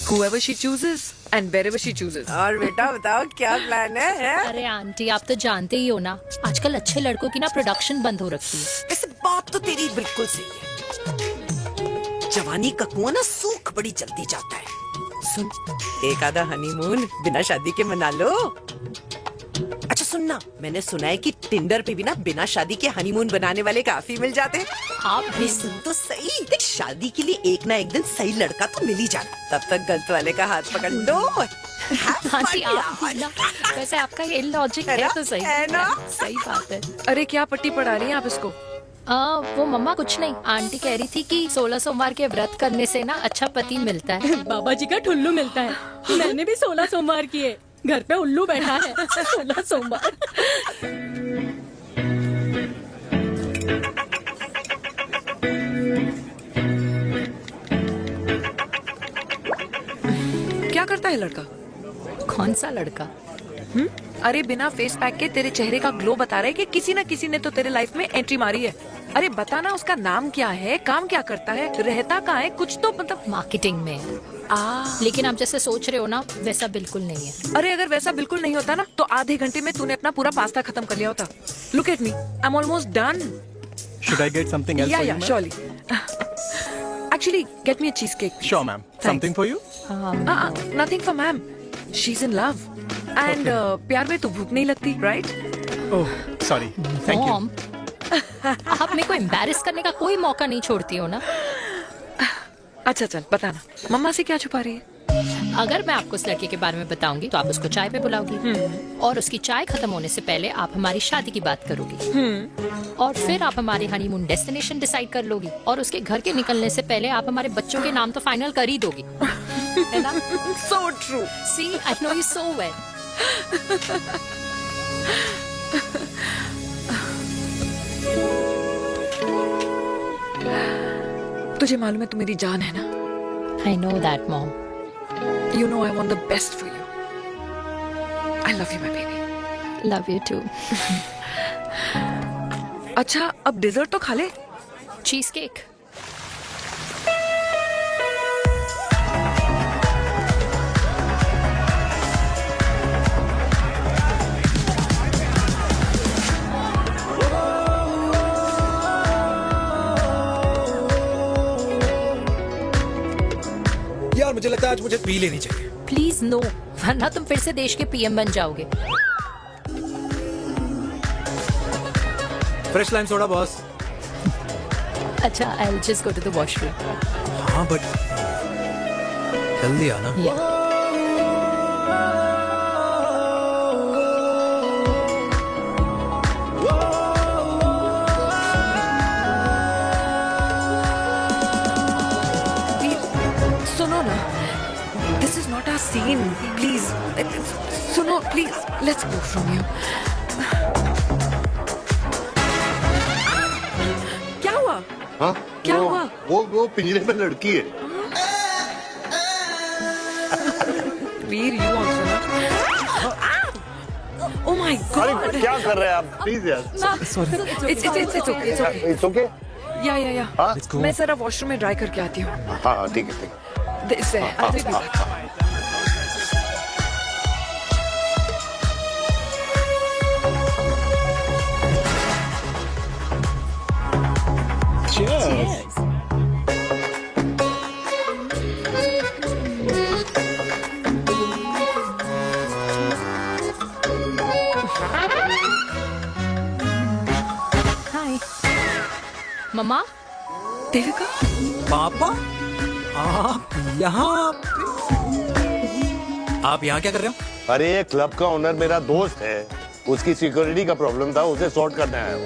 Whoever she chooses and wherever she chooses. और बेटा बताओ क्या प्लान है? अरे आंटी, आप तो जानते ही हो ना, आजकल अच्छे लड़कों की ना प्रोडक्शन बंद हो रखी है। वैसे बात तो तेरी बिल्कुल सही है। जवानी का कुआं ना सूख बड़ी जल्दी जाता है। सुन, एक आधा हनीमून बिना शादी के मना लो। अच्छा सुन सुनना, मैंने सुना है कि टिंडर पे भी ना बिना शादी के हनीमून बनाने वाले काफी मिल जाते हैं। आप भी सुन तो सही, देख शादी के लिए एक ना एक दिन सही लड़का तो मिल ही जाना, तब तक गलत वाले का हाथ पकड़ लो। आंटी आप भी ना, वैसे आपका ये लॉजिक है तो सही है ना? सही बात है। अरे क्या पट्टी पढ़ा रही हैं आप इसको? वो मम्मा कुछ नहीं, आंटी कह रही थी कि 16 सोमवार के व्रत करने से ना अच्छा पति मिलता है। बाबा जी का ठुल्लू मिलता है। मैंने भी 16 सोमवार किए, घर पे उल्लू बैठा है 16 सोमवार। क्या करता है लड़का? कौन सा लड़का? अरे बिना फेस पैक के तेरे चेहरे का ग्लो बता रहा है कि किसी न किसी ने तो तेरे लाइफ में एंट्री मारी है। अरे बताना उसका नाम क्या है, काम क्या करता है, रहता कहाँ है, कुछ तो मतलब। मार्केटिंग में। लेकिन आप जैसे सोच रहे हो ना वैसा बिल्कुल नहीं है। अरे अगर वैसा बिल्कुल नहीं होता ना तो आधे घंटे में तूने अपना पूरा पास्ता खत्म कर लिया होता। Look at me, I am almost done. Should I get something else for you, ma'am? surely. Actually, get me a cheesecake. Sure, ma'am. Something for you? Nothing for ma'am. She's in love. And प्यार में तो भूख नहीं लगती, right? Oh, sorry. Thank you. Mom, आप मेरे को embarrass करने का कोई मौका नहीं छोड़ती हो ना। अच्छा चल बताना, मम्मा से क्या छुपा रही है? अगर मैं आपको उस लड़के के बारे में बताऊंगी तो आप उसको चाय पे बुलाओगी और उसकी चाय खत्म होने से पहले आप हमारी शादी की बात करोगी और फिर आप हमारे हनीमून डेस्टिनेशन डिसाइड कर लोगी और उसके घर के निकलने से पहले आप हमारे बच्चों के नाम तो फाइनल कर ही दोगी, है ना? So true. See, I know you so well. तुझे मालूम है तू मेरी जान है ना? I know that, Mom. You know I want the best for you. I love you, my baby. Love you too. अच्छा अब डिजर्ट तो खा ले। Cheese cake. यार मुझे लगता है आज मुझे पी लेनी चाहिए। प्लीज नो, वरना तुम फिर से देश के पीएम बन जाओगे। Fresh lime soda boss. अच्छा, I'll just go to the washroom. हाँ बट जल्दी आना। Yeah. सुनो ना, this is not our scene. Please, सुनो please. Let's go from here. क्या हुआ? हाँ? क्या हुआ? वो पिंजरे में लड़की है। वीर, you also ना? Oh my God! अरे क्या कर रहे हैं आप? प्लीज यार। It's okay. It's okay? या हाँ? मैं जरा वॉशरूम में ड्राई करके आती हूँ। हाँ ठीक है ठीक है। इससे I'll be back. Cheers. Hi. मम्मा। देविका। पापा आप यहाँ क्या कर रहे हो? अरे ये क्लब का ओनर मेरा दोस्त है, उसकी सिक्योरिटी का प्रॉब्लम था, उसे सॉर्ट करने आया हूँ।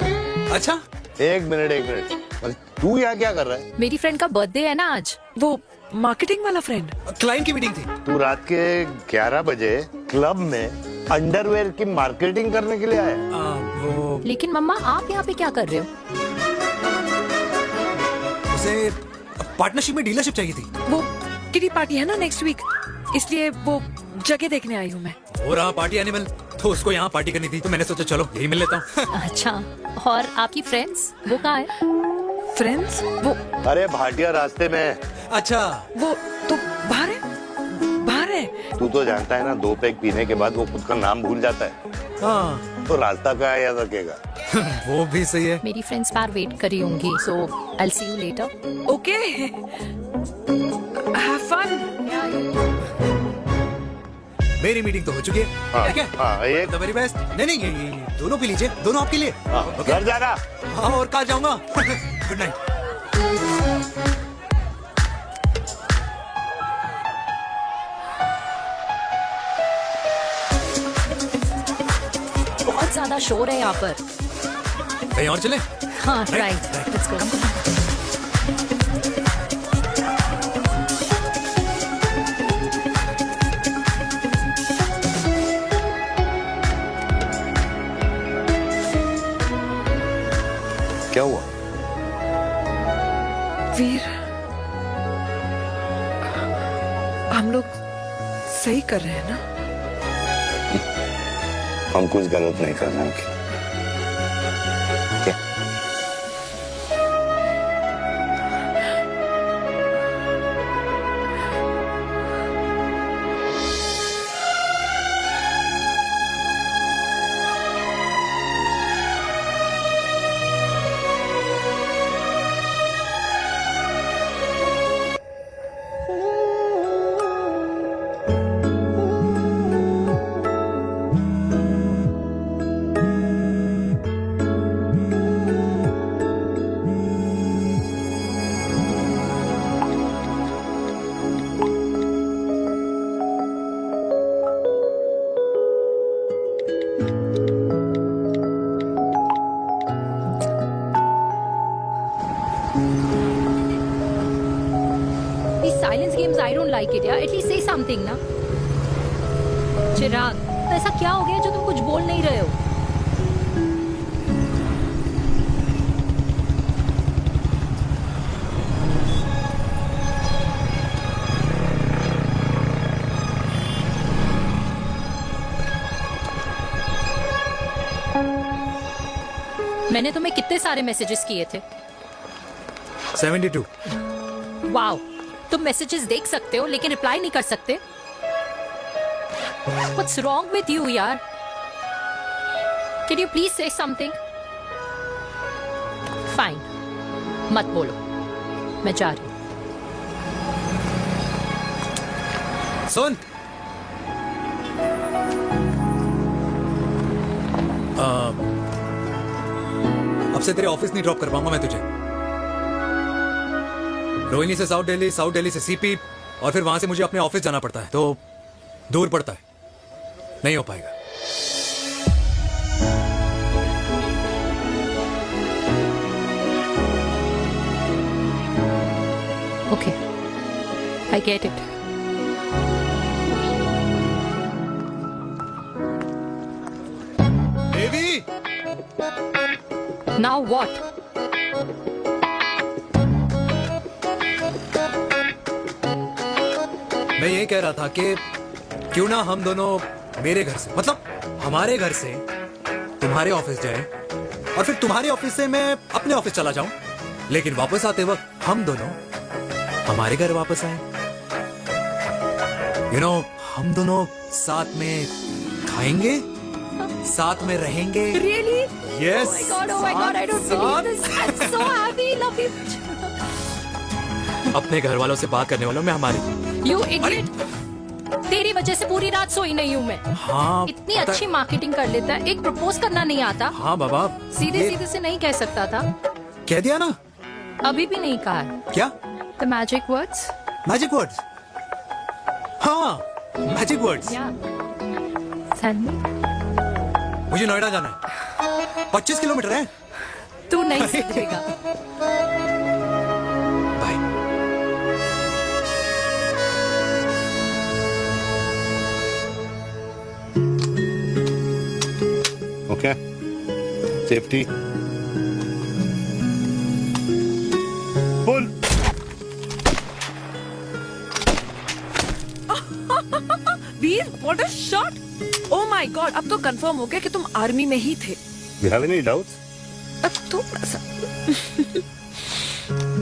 अच्छा एक मिनट अरे तू यहाँ क्या कर रहा है? मेरी फ्रेंड का बर्थडे है ना आज। वो मार्केटिंग वाला फ्रेंड। क्लाइंट की मीटिंग थी। तू रात के 11 बजे क्लब में अंडरवेयर की मार्केटिंग करने के लिए आया? लेकिन मम्मा आप यहाँ पे क्या कर रहे हो? उसे पार्टनरशिप में डीलरशिप चाहिए थी। वो किटी पार्टी है ना नेक्स्ट वीक, इसलिए वो जगह देखने आई हूँ मैं। हो रहा पार्टी एनिमल, तो उसको यहाँ पार्टी करनी थी, तो मैंने सोचा चलो यही मिल लेता हूँ। अच्छा, और आपकी फ्रेंड्स वो कहाँ है? फ्रेंड्स वो अरे भाटिया रास्ते में। अच्छा वो तो बाहर है। तू तो जानता है ना, 2 पैक पीने के बाद वो खुद का नाम भूल जाता है। हाँ तो रास्ता का याद रखेगा। वो भी सही है। मेरी फ्रेंड्स बाहर वेट करी होंगी, so I will see you later. Okay, have fun. मेरी मीटिंग तो हो चुकी है, ठीक है? एक द वेरी बेस्ट। नहीं नहीं, ये दोनों पी लीजिए, दोनों आपके लिए। घर जाना। हाँ, और कहाँ जाऊंगा? Good night. बहुत ज्यादा शोर है यहाँ पर। कहीं और चले? हाँ, राइट, लेट्स गो। क्या हुआ? वीर, हम लोग सही कर रहे हैं ना? हम कुछ गलत नहीं कर रहे हैं। क्या? These silence games, I don't like it, यार। At least say something ना। चिराग, ऐसा क्या हो गया जो तुम कुछ बोल नहीं रहे हो? मैंने तुम्हें कितने सारे मैसेजेस किए थे? 72। वाओ, तुम मैसेजेस देख सकते हो लेकिन रिप्लाई नहीं कर सकते? What's wrong with you, यार? Can you please say something? Fine, मत बोलो, मैं जा रही हूँ। सुन, अब से तेरे ऑफिस नहीं ड्रॉप कर पाऊंगा मैं तुझे। रोहिणी से साउथ दिल्ली से सीपी, और फिर वहां से मुझे अपने ऑफिस जाना पड़ता है, तो दूर पड़ता है, नहीं हो पाएगा। Okay, I get it. Devi! Now what? मैं ये कह रहा था कि क्यों ना हम दोनों मेरे घर से, मतलब हमारे घर से तुम्हारे ऑफिस जाएं, और फिर तुम्हारे ऑफिस से मैं अपने ऑफिस चला जाऊं, लेकिन वापस आते वक्त हम दोनों हमारे घर वापस आए। यू नो, हम दोनों साथ में खाएंगे, साथ में रहेंगे। Really? Yes. Oh my God, I don't believe this. I'm so happy, love you. अपने घर वालों से बात करने वालों में हमारी। You idiot. तेरी वजह से पूरी रात सोई नहीं हूँ मैं। हाँ, इतनी अच्छी मार्केटिंग कर लेता है, एक प्रपोज करना नहीं आता। हाँ बाबा, सीधे सीधे से नहीं कह सकता था। कह दिया ना। अभी भी नहीं कहा है। क्या? The magic words. Magic words? हाँ, मैजिक वर्ड्स। Tell me. मुझे नोएडा जाना है, 25 किलोमीटर है। तू नहीं समझेगा। Okay. Safety. Pull. Veer, what a shot! Oh my God, अब तो कंफर्म हो गया कि तुम आर्मी में ही थे। You have any doubts? अब थोड़ा सा।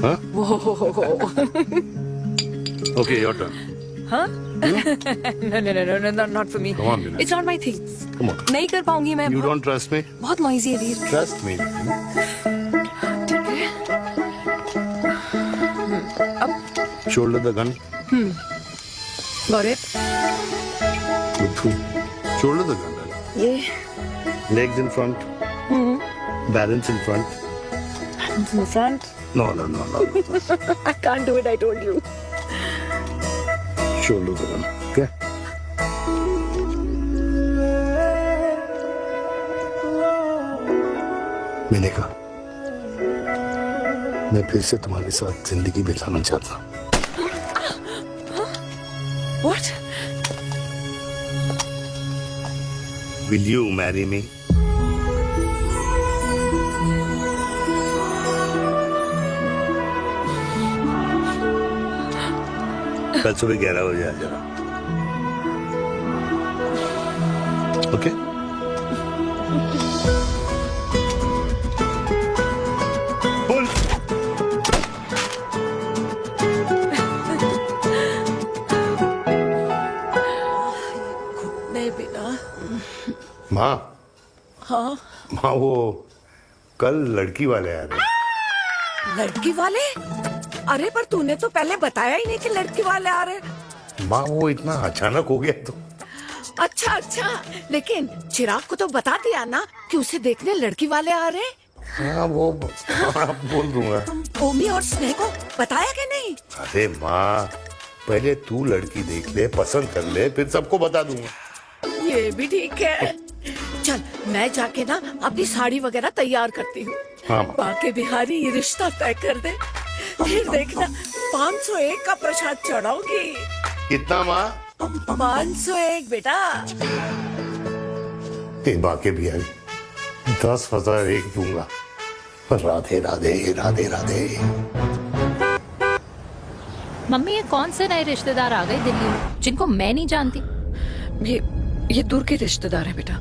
Huh? वो Okay, your turn. हाँ? No, not for me. Come on, Vinay. It's not my thing. Come on. नहीं कर पाऊंगी मैं। You don't trust me? बहुत नॉइजी है वीर। Trust me. ठीक है। अब Shoulder the gun. Got it. Good shoulder the ये legs in front, balance in front. in front. No. I can't do it. I told you. Shoulder the gun. Okay. मैंने कहा मैं फिर से तुम्हारे साथ जिंदगी बिताना चाहता हूँ। What? Will you marry me? कल सुबह 11 बजे आ जाना। ओके? बोल। नहीं बेटा। माँ हाँ। माँ वो कल लड़की वाले आ रहे। लड़की वाले? अरे पर तूने तो पहले बताया ही नहीं कि लड़की वाले आ रहे। माँ वो इतना अचानक हो गया तो। अच्छा, लेकिन चिराग को तो बता दिया ना कि उसे देखने लड़की वाले आ रहे। हाँ वो बोल दूंगा। ओमी और स्नेह को बताया कि नहीं? अरे माँ पहले तू लड़की देख ले, पसंद कर ले, फिर सबको बता दूंगा। ये भी ठीक है। चल मैं जाके ना अपनी साड़ी वगैरह तैयार करती हूँ। हाँ। बाकी बिहारी ये रिश्ता तय कर दे, फिर देखना 501 का प्रसाद चढ़ाऊंगी। कितना माँ? 501 बेटा। बाकी बिहारी 10,001 दूंगा। राधे राधे राधे राधे। मम्मी ये कौन से नए रिश्तेदार आ गए दिल्ली में जिनको मैं नहीं जानती? ये दूर के रिश्तेदार हैं बेटा।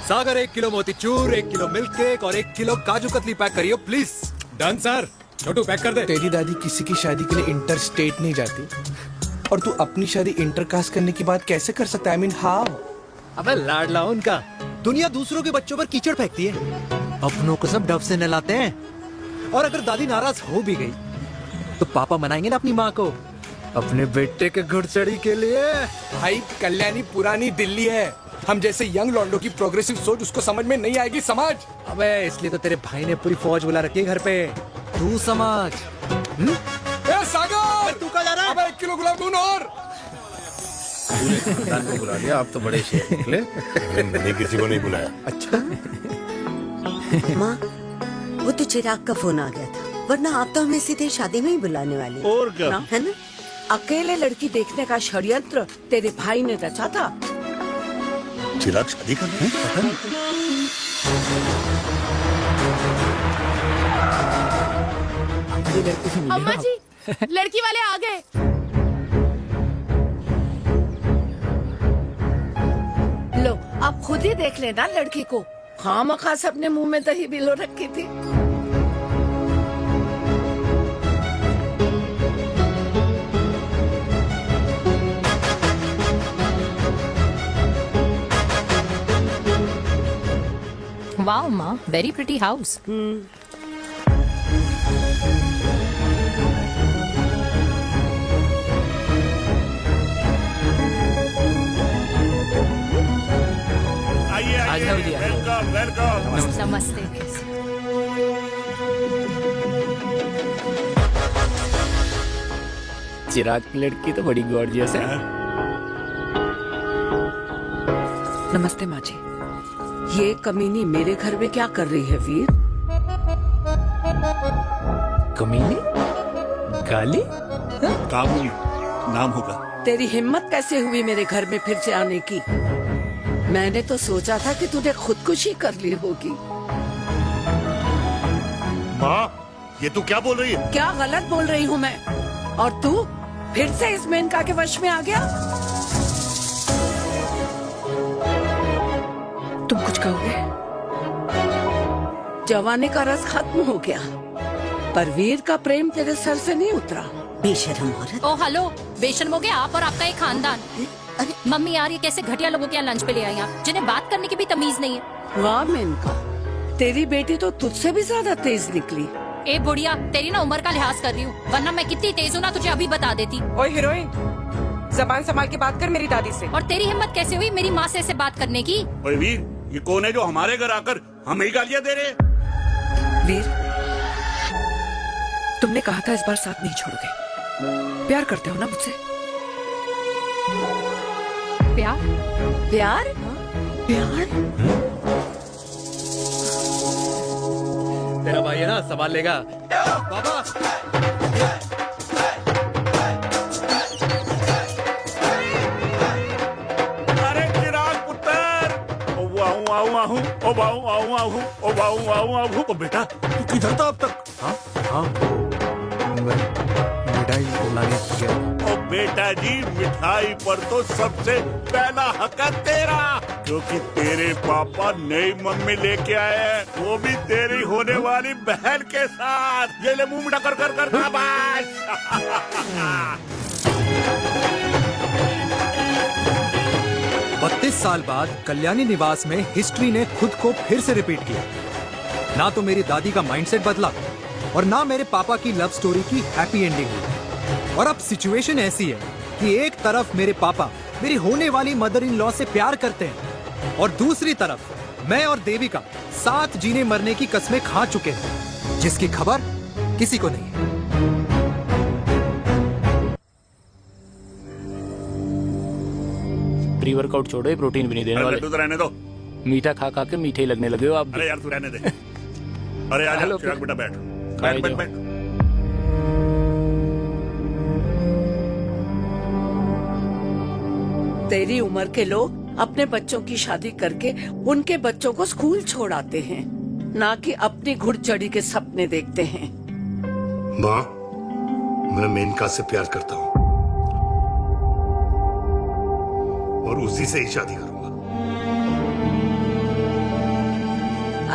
सागर 1 किलो मोतीचूर, 1 किलो मिल्क केक और 1 किलो काजू कतली पैक करियो please. Done sir. Chhotu pack कर दे। तेरी दादी किसी की शादी के लिए इंटर स्टेट नहीं जाती और तू अपनी शादी इंटर कास्ट करने की बात कैसे कर सकता है? I mean, how? अबे लाडला उनका। दुनिया दूसरों के बच्चों पर कीचड़ फेंकती है, अपनों को सब डब से नहलाते हैं। और अगर दादी नाराज हो भी गई तो पापा मनाएंगे ना अपनी माँ को अपने बेटे के घुड़चढ़ी के लिए। भाई कल्याणी पुरानी दिल्ली है, हम जैसे यंग लॉन्डो की प्रोग्रेसिव सोच उसको समझ में नहीं आएगी। समझ? अबे इसलिए तो तेरे भाई ने पूरी फौज बुला रखी है घर पे। तू समझ। ए सागर तू कहाँ जा रहा है? अबे 1 किलो गुलाब जामुन और। पूरे खानदान को बुला लिया, आप तो बड़े शेर निकले। मैंने किसी को नहीं बुलाया। अच्छा माँ वो तो चिराग का फोन आ गया था, वरना आप तो हमें सीधे शादी में ही बुलाने वाले। और क्या? है ना? अकेले लड़की देखने का षड्यंत्र तेरे भाई ने रचा था। चिराग शादी कर रहे हैं? पता नहीं। अम्मा जी लड़की वाले आ गए। लो अब खुद ही देख लेना लड़की को। खामखा से अपने मुंह में दही बिलो रखी थी। वाओ माँ, वेरी प्रिटी हाउस। आइए वेलकम वेलकम। नमस्ते। चिराग की लड़की तो बड़ी गॉर्जियस है। नमस्ते माँ जी। ये कमीनी मेरे घर में क्या कर रही है वीर? कमीनी? गाली? काबुल नाम होगा। तेरी हिम्मत कैसे हुई मेरे घर में फिर से आने की? मैंने तो सोचा था कि तूने खुदकुशी कर ली होगी। माँ ये तू क्या बोल रही है? क्या गलत बोल रही हूँ मैं? और तू फिर से इस मेनका के वश में आ गया? तुम कुछ कहोगे? जवानी का रस खत्म हो गया, पर वीर का प्रेम तेरे सर से नहीं उतरा। बेशर्म औरत। ओ हेलो, बेशर्म हो गए आप और आपका एक खानदान। मम्मी यार ये कैसे घटिया लोगों के यहाँ लंच पे ले आई आप, जिन्हें बात करने की भी तमीज नहीं है। वाह मेनका, तेरी बेटी तो तुझसे भी ज्यादा तेज निकली। ए बुढ़िया, तेरी ना उम्र का लिहाज कर रही हूँ, वरना मैं कितनी तेज हूँ ना तुझे अभी बता देती। ओए हीरोइन, जबान संभाल के बात कर मेरी दादी से। और तेरी हिम्मत कैसे हुई मेरी माँ से ऐसे बात करने की? ओए वीर, ये कौन है जो हमारे घर आकर हमें ही गालियां दे रहे? वीर, तुमने कहा था इस बार साथ नहीं छोड़ोगे। प्यार करते हो ना मुझसे? प्यार? प्यार? प्यार? तेरा भाई है ना, संभाल लेगा। बाबा अरे चिराग पुत्र, ओ वाहू आऊ आहू, ओ वाहू आऊ आहू, ओ वाहू आऊ आहू। ओ बेटा, तू किधर था अब तक? हाँ मिठाई लाने गया। ओ बेटा जी, मिठाई पर तो सबसे पहला हक है तेरा, क्योंकि तेरे पापा नई मम्मी लेके आए हैं, वो भी तेरी होने वाली बहन के साथ। ये ले मुंह मीठा कर कर कर शाबाश। 32 साल बाद कल्याणी निवास में हिस्ट्री ने खुद को फिर से रिपीट किया। ना तो मेरी दादी का माइंडसेट बदला और ना मेरे पापा की लव स्टोरी की हैप्पी एंडिंग हुई। और अब सिचुएशन ऐसी है कि एक तरफ मेरे पापा मेरी होने वाली मदर इन लॉ से प्यार करते हैं और दूसरी तरफ मैं और देविका साथ जीने मरने की कस्में खा चुके हैं, जिसकी खबर किसी को नहीं है। प्री वर्कआउट छोड़ो, ये प्रोटीन भी नहीं देने वाले। तू तो रहने दो, मीठा खा खा के मीठे ही लगने लगे हो आप। अरे यार तू रहने दे। अरे आजा चिराग बेटा, बैठ बैठ बैठ बैठ। तेरी उम्र के लोग अपने बच्चों की शादी करके उनके बच्चों को स्कूल छोड़ आते हैं, ना कि अपनी घुड़चढ़ी के सपने देखते हैं। माँ, मैं मेनका से प्यार करता हूँ और उसी से ही शादी करूंगा।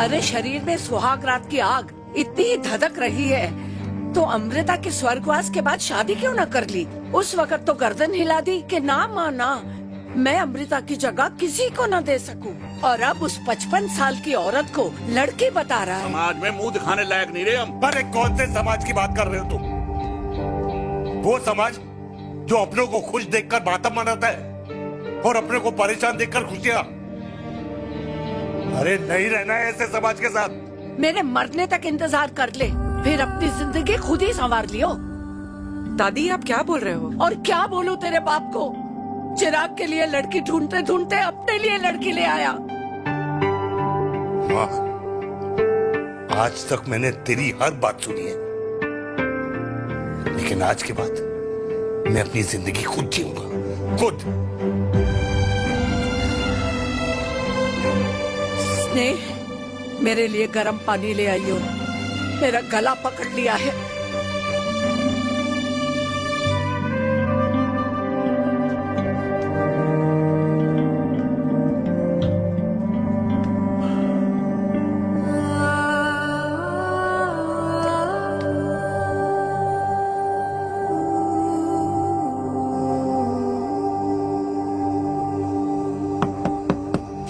अरे शरीर में सुहाग रात की आग इतनी ही धधक रही है तो अमृता के स्वर्गवास के बाद शादी क्यों न कर ली? उस वक्त तो गर्दन हिला दी कि ना माना, मैं अमृता की जगह किसी को न दे सकूं। और अब उस 55 साल की औरत को लड़की बता रहा है। समाज में मुंह दिखाने लायक नहीं रहे हम। अरे कौन से समाज की बात कर रहे हो तुम? वो समाज जो अपनों को खुश देखकर मातम मनाता है और अपने को परेशान देखकर खुशियां। अरे नहीं रहना है ऐसे समाज के साथ। मेरे मरने तक इंतजार कर ले, फिर अपनी जिंदगी खुद ही संवार लियो। दादी आप क्या बोल रहे हो? और क्या बोलूं तेरे बाप को? चिराग के लिए लड़की ढूंढते ढूंढते अपने लिए लड़की ले आया। माँ, आज तक मैंने तेरी हर बात सुनी है, लेकिन आज के बाद मैं अपनी जिंदगी खुद जीऊंगा, खुद। स्नेह, मेरे लिए गर्म पानी ले आइयो, मेरा गला पकड़ लिया है।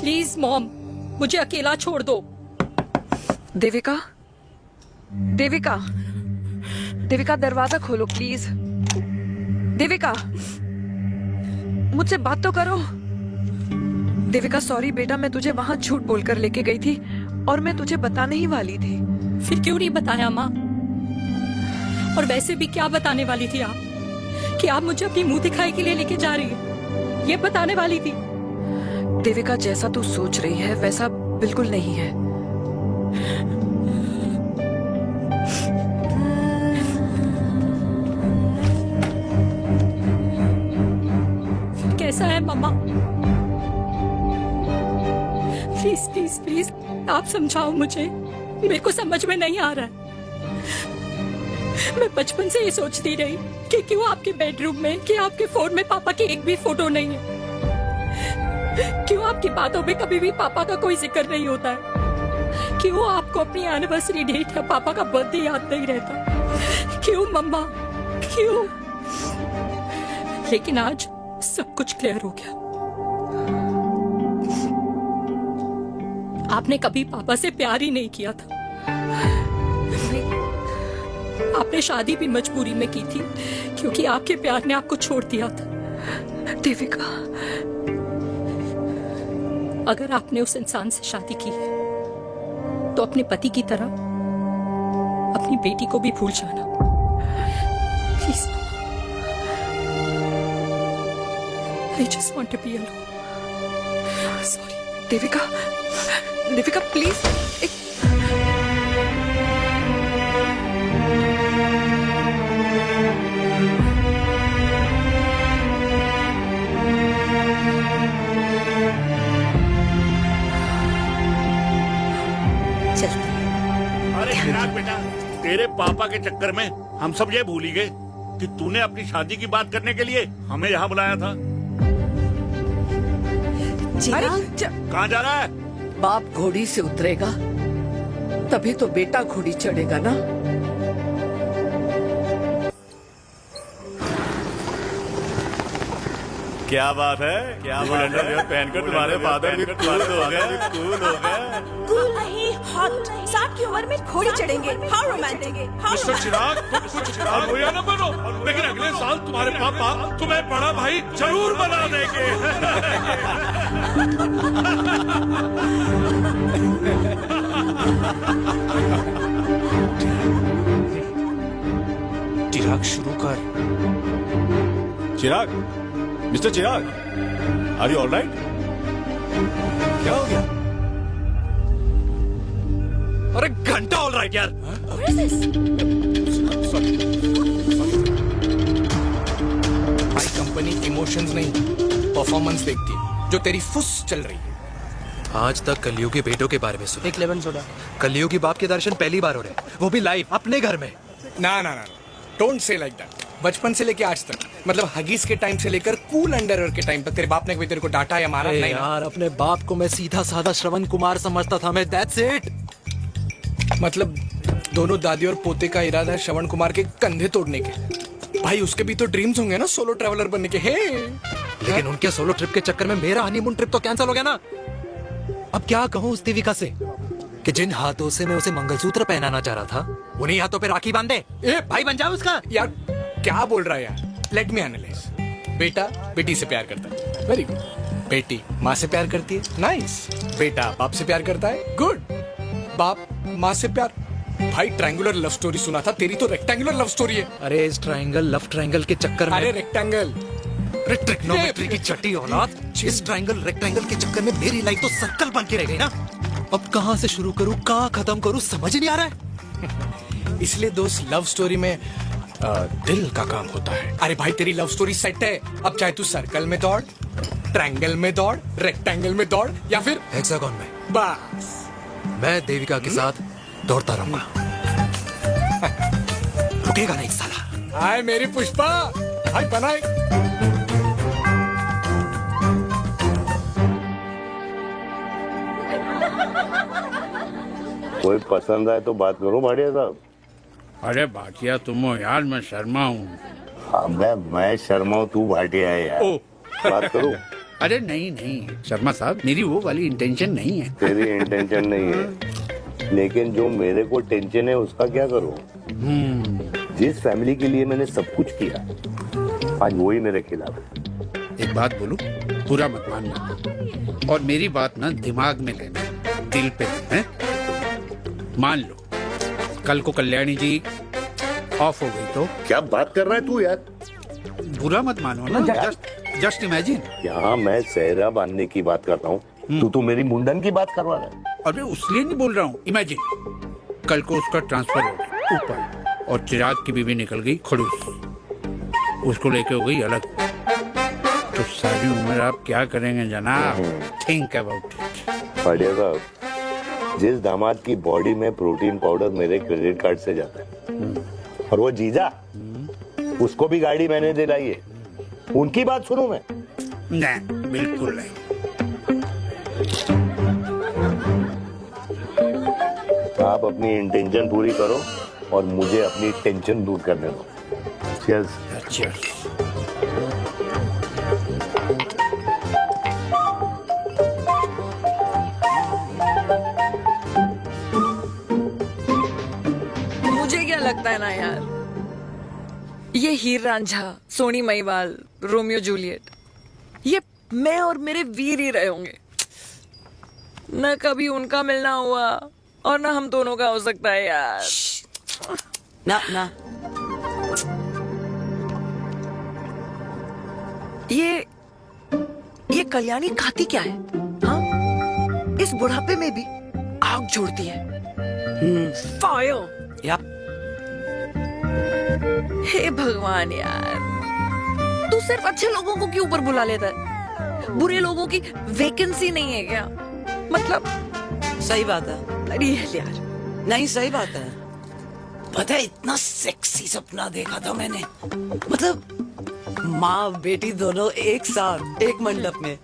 प्लीज मॉम, मुझे अकेला छोड़ दो। देविका, देविका, देविका दरवाजा खोलो प्लीज। देविका, मुझसे बात तो करो। देविका सॉरी बेटा, मैं तुझे वहां झूठ बोलकर लेके गई थी और मैं तुझे बताने ही वाली थी। फिर क्यों नहीं बताया माँ? और वैसे भी क्या बताने वाली थी आप? कि आप मुझे अपनी मुंह दिखाई के लिए लेके जा रही है, ये बताने वाली थी। देविका, जैसा तू सोच रही है वैसा बिल्कुल नहीं है। कैसा है मम्मा? प्लीज प्लीज प्लीज आप समझाओ मुझे, मेरे को समझ में नहीं आ रहा है। मैं बचपन से ये सोचती रही कि क्यों आपके बेडरूम में, कि आपके फोन में पापा की एक भी फोटो नहीं है, क्यों आपकी बातों में कभी भी पापा का कोई जिक्र नहीं होता है, क्यों आपको अपनी एनिवर्सरी डेट या पापा का बर्थडे याद नहीं रहता, क्यों मम्मा, क्यों? लेकिन आज सब कुछ क्लियर हो गया। आपने कभी पापा से प्यार ही नहीं किया था। आपने शादी भी मजबूरी में की थी क्योंकि आपके प्यार ने आपको छोड़ दिया था। देविका, अगर आपने उस इंसान से शादी की है तो अपने पति की तरह अपनी बेटी को भी भूल जाना please. I just want to be alone. Sorry, Devika, Devika please. अरे चिराग बेटा, तेरे पापा के चक्कर में हम सब ये भूल ही गए कि तूने अपनी शादी की बात करने के लिए हमें यहाँ बुलाया था। कहाँ जा रहा है? बाप घोड़ी से उतरेगा तभी तो बेटा घोड़ी चढ़ेगा ना। क्या बात है, क्या बात है? पहनकर तुम्हारे फादर भी कूल हो गए, कूल हो गए। कूल नहीं, हॉट। 60 की उम्र में घोड़ी चढ़ेंगे, हाउ रोमांटिक। मिस्टर चिराग, तुम कुछ चिराग हो या न बनो, लेकिन अगले साल तुम्हारे पापा तुम्हें बड़ा भाई जरूर बना देंगे। चिराग शुरू कर। Chirag, mister Chirag, are you alright? क्या हो गया? अरे घंटा ऑलराइट यार। भाई कंपनी इमोशंस नहीं परफॉर्मेंस देखती है, जो तेरी फुस चल रही है। आज तक कलयुगी बेटों के बारे में सुना। एक लेमन सोडा। कलयुगी बाप के दर्शन पहली बार हो रहे, वो भी लाइव अपने घर में। ना ना ना, डोंट से लाइक दैट। बचपन से लेके आज तक, मतलब हगीज के टाइम से लेकर कूल अंडरवेयर के टाइम तक तेरे बाप ने कभी तेरे को डांटा या मारा नहीं? यार अपने बाप को मैं सीधा साधा श्रवण कुमार समझता था मैं, दैट्स इट। मतलब दोनों दादी और पोते का इरादा है श्रवण कुमार के कंधे तोड़ने के। भाई उसके भी तो ड्रीम्स होंगे ना सोलो ट्रैवलर बनने के। हे लेकिन उनके सोलो ट्रिप के चक्कर में मेरा हनीमून ट्रिप तो कैंसिल हो गया ना। अब क्या कहूँ उस देविका से कि जिन हाथों से मैं उसे मंगलसूत्र पहनाना चाह रहा था उन्हीं हाथों पे राखी बांधे। ए भाई बन जाओ उसका। यार क्या बोल रहा है यार? Let me analyse. बेटा बेटी से प्यार करता है, वेरी गुड। बेटी माँ से प्यार करती है, नाइस। बेटा बाप से प्यार करता है, गुड। बाप माँ से प्यार। भाई ट्रायंगुलर लव स्टोरी सुना था, तेरी तो रेक्टेंगुलर लव स्टोरी है। अरे इस ट्रायंगल लव ट्रायंगल के चक्कर में, अरे रेक्टेंगल, ट्रिग्नोमेट्री की छठी औलाद, इस ट्रायंगल रेक्टेंगल के चक्कर में मेरी लाइफ तो सर्कल बन के रह गई ना। अब कहाँ से शुरू करूँ, कहाँ खत्म करूँ, समझ ही नहीं आ रहा है। इसलिए दोस्त लव स्टोरी में दिल का काम होता है। अरे भाई तेरी लव स्टोरी सेट है, अब चाहे तू सर्कल में दौड़, ट्रायंगल में दौड़, रेक्टेंगल में दौड़ या फिर हेक्सागोन में। बस मैं देविका के साथ दौड़ता रहूंगा, रुकेगा नहीं साला। हाय मेरी पुष्पा, हाय बनाए। कोई पसंद आए तो बात करो भाटिया साहब। अरे भाटिया तुम हो यार, मैं शर्मा हूँ। मैं शर्मा हूँ, तू भाटिया है यार। बात करो। अरे नहीं नहीं शर्मा साहब, मेरी वो वाली इंटेंशन नहीं है। तेरी इंटेंशन नहीं है, लेकिन जो मेरे को टेंशन है उसका क्या करूँ? जिस फैमिली के लिए मैंने सब कुछ किया, आज वही मेरे खिलाफ है। एक बात बोलूं, बुरा मत मानना, और मेरी बात ना दिमाग में लेना, दिल पे है। मान लो कल को कल्याणी जी ऑफ हो गई तो? क्या बात कर रहा है तू यार? बुरा मत मानो ना, जस्ट इमेजिन। यहाँ मैं सेहरा बांधने की बात कर रहा हूँ, तू मेरी मुंडन की बात करवा रहा है। अरे उसलिए नहीं बोल रहा हूँ, इमेजिन कल को उसका ट्रांसफर हो गया ऊपर और चिराग की बीवी निकल गई खड़ूस, उसको लेके हो गई अलग, तो सारी उम्र आप क्या करेंगे जनाब? Think about it. बढ़िया साहब, जिस दामाद की बॉडी में प्रोटीन पाउडर मेरे क्रेडिट कार्ड से जाता है, और वो जीजा, उसको भी गाड़ी मैंने दिलाई है, उनकी बात सुनूं मैं? नहीं, बिल्कुल नहीं। आप अपनी इंटेंशन पूरी करो और मुझे अपनी टेंशन दूर करने दो। चीयर्स। चीयर्स। मुझे क्या लगता है ना यार, ये हीर रांझा, सोनी महिवाल, रोमियो जूलियट, ये मैं और मेरे वीर ही रहे होंगे। न कभी उनका मिलना हुआ और ना हम दोनों का हो सकता है यार। ना ना, ये कल्याणी खाती क्या है? हाँ, इस बुढ़ापे में भी आग जोड़ती है। फायर। या हे भगवान यार, तू सिर्फ अच्छे लोगों को क्यों ऊपर बुला लेता है? बुरे लोगों की वैकेंसी नहीं है क्या? मतलब सही बात है। अरे यार, नहीं सही बात है। पता है इतना सेक्सी सपना देखा था मैंने, मतलब माँ बेटी दोनों एक साथ एक मंडप में,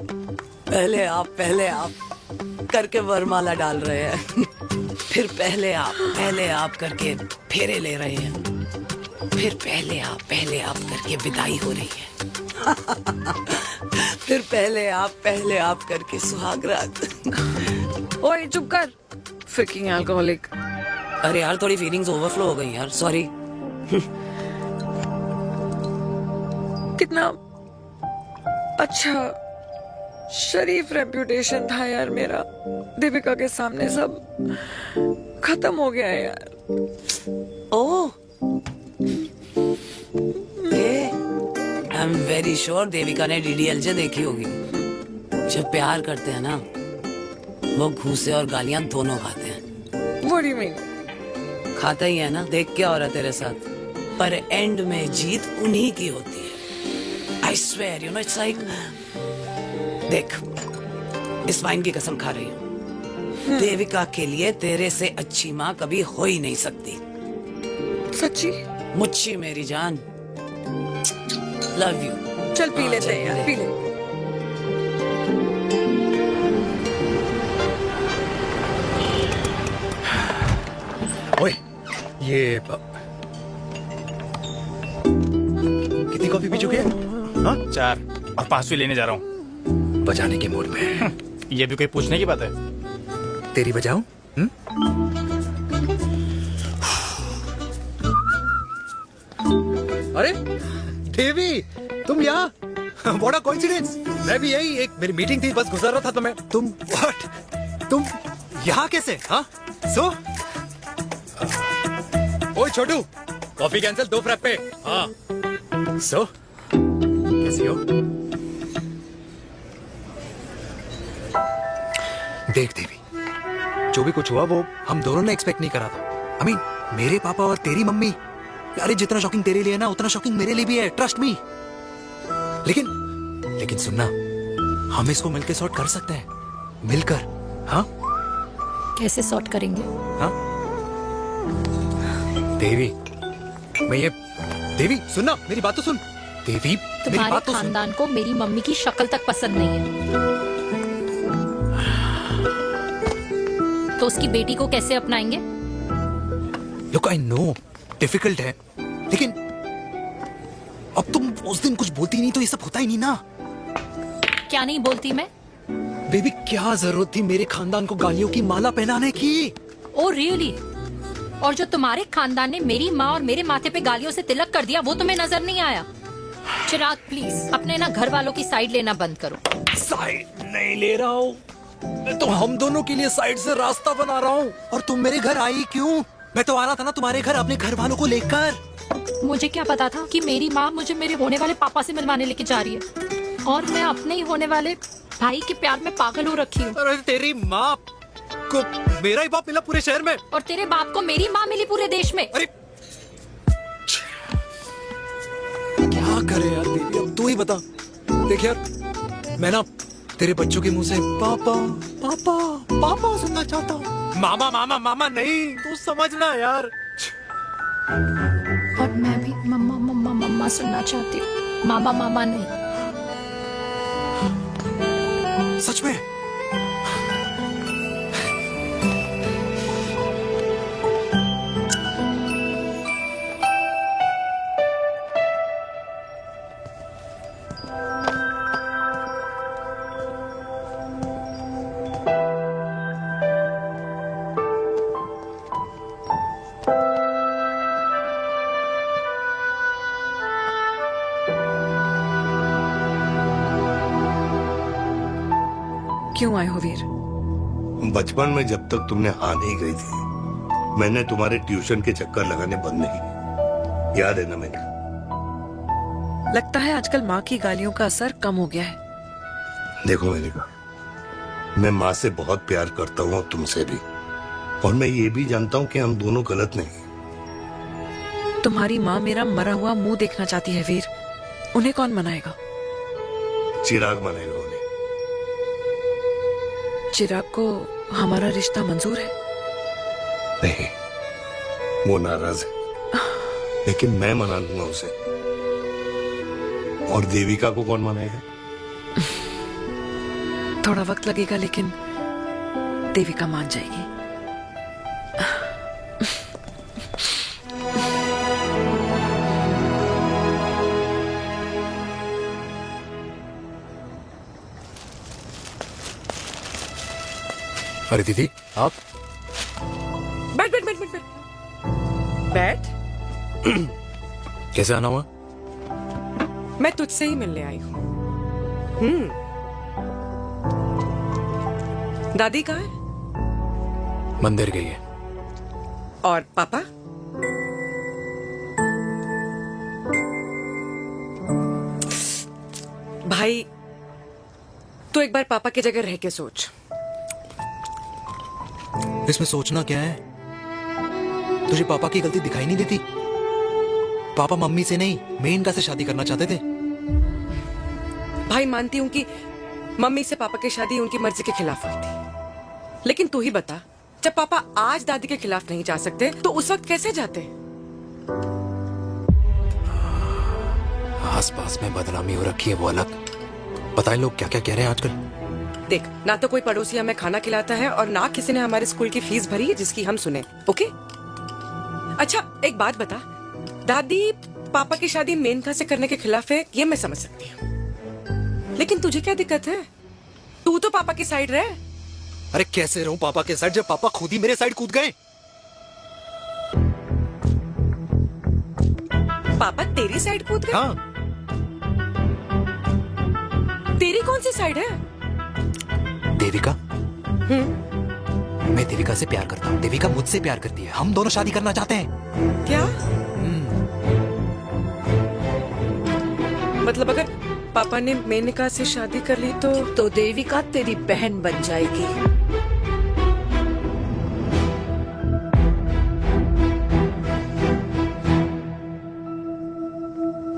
पहले आप करके वरमाला डाल रहे हैं फिर पहले आप करके फेरे ले रहे हैं, फिर पहले आप करके विदाई हो रही है फिर पहले आप करके सुहाग रात। ओए चुप कर, फ्रिकिंग अल्कोहलिक। अरे यार थोड़ी फीलिंग्स ओवरफ्लो हो गई यार, सॉरी। कितना अच्छा शरीफ रेप्यूटेशन था यार मेरा, दीपिका के सामने सब खत्म हो गया है यार। Oh, I am very sure Devika ने डीडीएलजे देखी होगी। जब प्यार करते हैं ना, वो घूसे और गालियां दोनों खाते हैं। What do you mean? खाता ही है ना, देख क्या हो रहा है तेरे साथ, पर एंड में जीत उन्हीं की होती है। I swear, you know, it's like, देख, इस वाइन की कसम खा रही हूँ, देविका के लिए तेरे से अच्छी माँ कभी हो ही नहीं सकती। सच्ची? मुच्छी मेरी जान, लव यू। चल पी लेते हैं यार, पी ले। ओए, ये कितनी कॉफी पी चुके हैं? हाँ? 4 और 5वीं लेने जा रहा हूँ। बजाने के मूड में। ये भी कोई पूछने की बात है? तेरी बजाऊं? अरे देवी, तुम यहाँ? What a coincidence! मैं भी यही, एक मेरी मीटिंग थी, बस गुजर रहा था तो मैं, तुम यहाँ कैसे? हाँ? सो? ओए छोटू, कॉफी कैंसिल 2 फ्रैप पे। हाँ। सो? कैसी हो? देख देवी, जो भी कुछ हुआ वो हम दोनों ने एक्सपेक्ट नहीं करा था। I mean, मेरे पापा और तेरी मम्मी, अरे जितना शॉकिंग तेरे लिए ना उतना शॉकिंग मेरे लिए भी है, ट्रस्ट मी। लेकिन सुनना, हम इसको मिलकर सॉर्ट कर सकते हैं, मिलकर। हाँ? कैसे सॉर्ट करेंगे? हाँ? देवी, देवी सुनना, मेरी बात तो सुन। देवी, मेरी बात तो सुन। खानदान को मेरी मम्मी की शक्ल तक पसंद नहीं है, तो उसकी बेटी को कैसे अपनाएंगे? Look, I know, डिफिकल्ट है, लेकिन अब तुम उस दिन कुछ बोलती नहीं तो ये सब होता ही नहीं ना। क्या नहीं बोलती मैं? बेबी, क्या जरूरत थी मेरे खानदान को गालियों की माला पहनाने की? Oh really? और जो तुम्हारे खानदान ने मेरी माँ और मेरे माथे पे गालियों से तिलक कर दिया, वो तुम्हें नजर नहीं आया? चिराग प्लीज अपने ना घर वालों की साइड लेना बंद करो। साइड नहीं ले रहा हूँ, मैं तो हम दोनों के लिए साइड से रास्ता बना रहा हूँ। और तुम मेरे घर आई क्यों? मैं तो आ रहा था ना तुम्हारे घर अपने घर वालों को लेकर। मुझे क्या पता था कि मेरी माँ मुझे मेरे होने वाले पापा से मिलवाने लेके जा रही है, और मैं अपने ही होने वाले भाई के प्यार में पागल हो रखी हूँ। अरे तेरी माँ को मेरा ही बाप मिला पूरे शहर में, और तेरे बाप को मेरी माँ मिली पूरे देश में। अरे क्या करे यार देवी, अब तू ही बता। देख यार, मैं ना तेरे बच्चों के मुंह से पापा पापा पापा सुनना चाहता हूँ, मामा मामा मामा नहीं, तू समझना यार। और मैं भी मम्मा मम्मा मम्मा सुनना चाहती हूँ, मामा मामा नहीं। सच में? क्यों आए हो वीर? बचपन में जब तक तुमने हाँ नहीं गई थी, मैंने तुम्हारे ट्यूशन के चक्कर लगाने बंद नहीं किए। याद है ना मैंने? लगता है आजकल माँ की गालियों का असर कम हो गया है। देखो मेरिका, मैं माँ से बहुत प्यार करता हूँ और तुमसे भी, और मैं ये भी जानता हूँ कि हम दोनों गलत नहीं। तुम्हारी माँ मेरा मरा हुआ मुंह देखना चाहती है वीर। उन्हें कौन मनाएगा? चिराग मनाएगा उन्हें। चिराग को हमारा रिश्ता मंजूर है? नहीं, वो नाराज है, लेकिन मैं मना लूंगा उसे। और देविका को कौन मनाएगा? थोड़ा वक्त लगेगा, लेकिन देविका मान जाएगी। अरे दीदी, आप बैठ बैठ बैठ बैठ बैठ। बैठ। कैसे आना हुआ? मैं तुझसे ही मिलने आई हूँ। दादी कहाँ है? मंदिर गई है। और पापा? भाई, तू एक बार पापा की जगह रह के सोच। इसमें सोचना क्या है? तुझे पापा की गलती दिखाई नहीं देती? पापा मम्मी से नहीं, मेनका से शादी करना चाहते थे। भाई, मानती हूँ कि मम्मी से पापा की शादी उनकी मर्जी के खिलाफ हुई थी, लेकिन तू ही बता, जब पापा आज दादी के खिलाफ नहीं जा सकते तो उस वक्त कैसे जाते? आस पास में बदनामी हो रखी है, वो अलग। पता है लोग क्या क्या कह रहे हैं आजकल? देख, ना तो कोई पड़ोसी हमें खाना खिलाता है और ना किसी ने हमारे स्कूल की फीस भरी है जिसकी हम सुने। ओके? अच्छा, एक बात बता, दादी पापा की शादी मेनका से करने के खिलाफ है, ये मैं समझ सकती हूँ, लेकिन तुझे क्या दिक्कत है? तू तो पापा की साइड रहे। अरे कैसे रहूं पापा के साइड जब पापा खुद ही मेरे साइड कूद गए? पापा तेरी साइड कूद गए? हाँ। तेरी कौन सी साइड है? देविका। मैं देविका से प्यार करता हूँ, देविका मुझसे प्यार करती है, हम दोनों शादी करना चाहते हैं। क्या? मतलब अगर पापा ने मेनका से शादी कर ली तो देविका तेरी बहन बन जाएगी।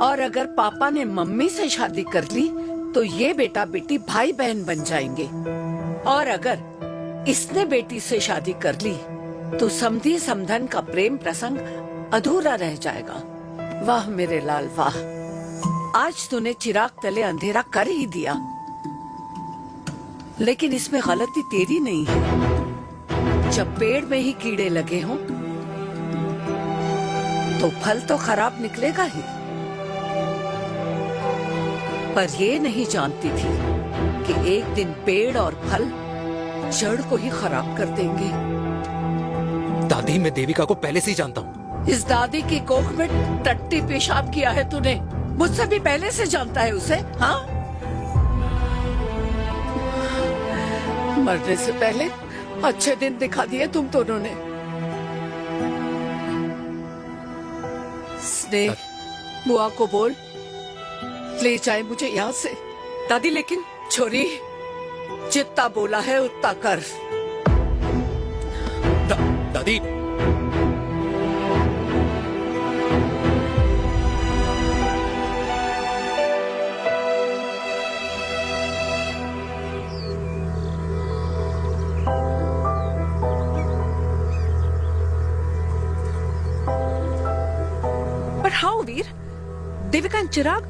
और अगर पापा ने मम्मी से शादी कर ली तो ये बेटा बेटी भाई बहन बन जाएंगे। और अगर इसने बेटी से शादी कर ली तो समधी समधन का प्रेम प्रसंग अधूरा रह जाएगा। वाह मेरे लाल वाह, आज तूने चिराग तले अंधेरा कर ही दिया, लेकिन इसमें गलती तेरी नहीं है। जब पेड़ में ही कीड़े लगे हों तो फल तो खराब निकलेगा ही। पर ये नहीं जानती थी कि एक दिन पेड़ और फल जड़ को ही खराब कर देंगे। दादी, मैं देविका को पहले से ही जानता हूँ। इस दादी की कोख में टट्टी पेशाब किया है तूने, मुझसे भी पहले से जानता है उसे। हाँ, मरने से पहले अच्छे दिन दिखा दिए तुम दोनों ने। स्नेह, बुआ को बोल ले जाए मुझे यहाँ से। दादी, लेकिन छोरी, जितना बोला है उतना कर। दादी, पर हाउ वीर? देविका एंड चिराग,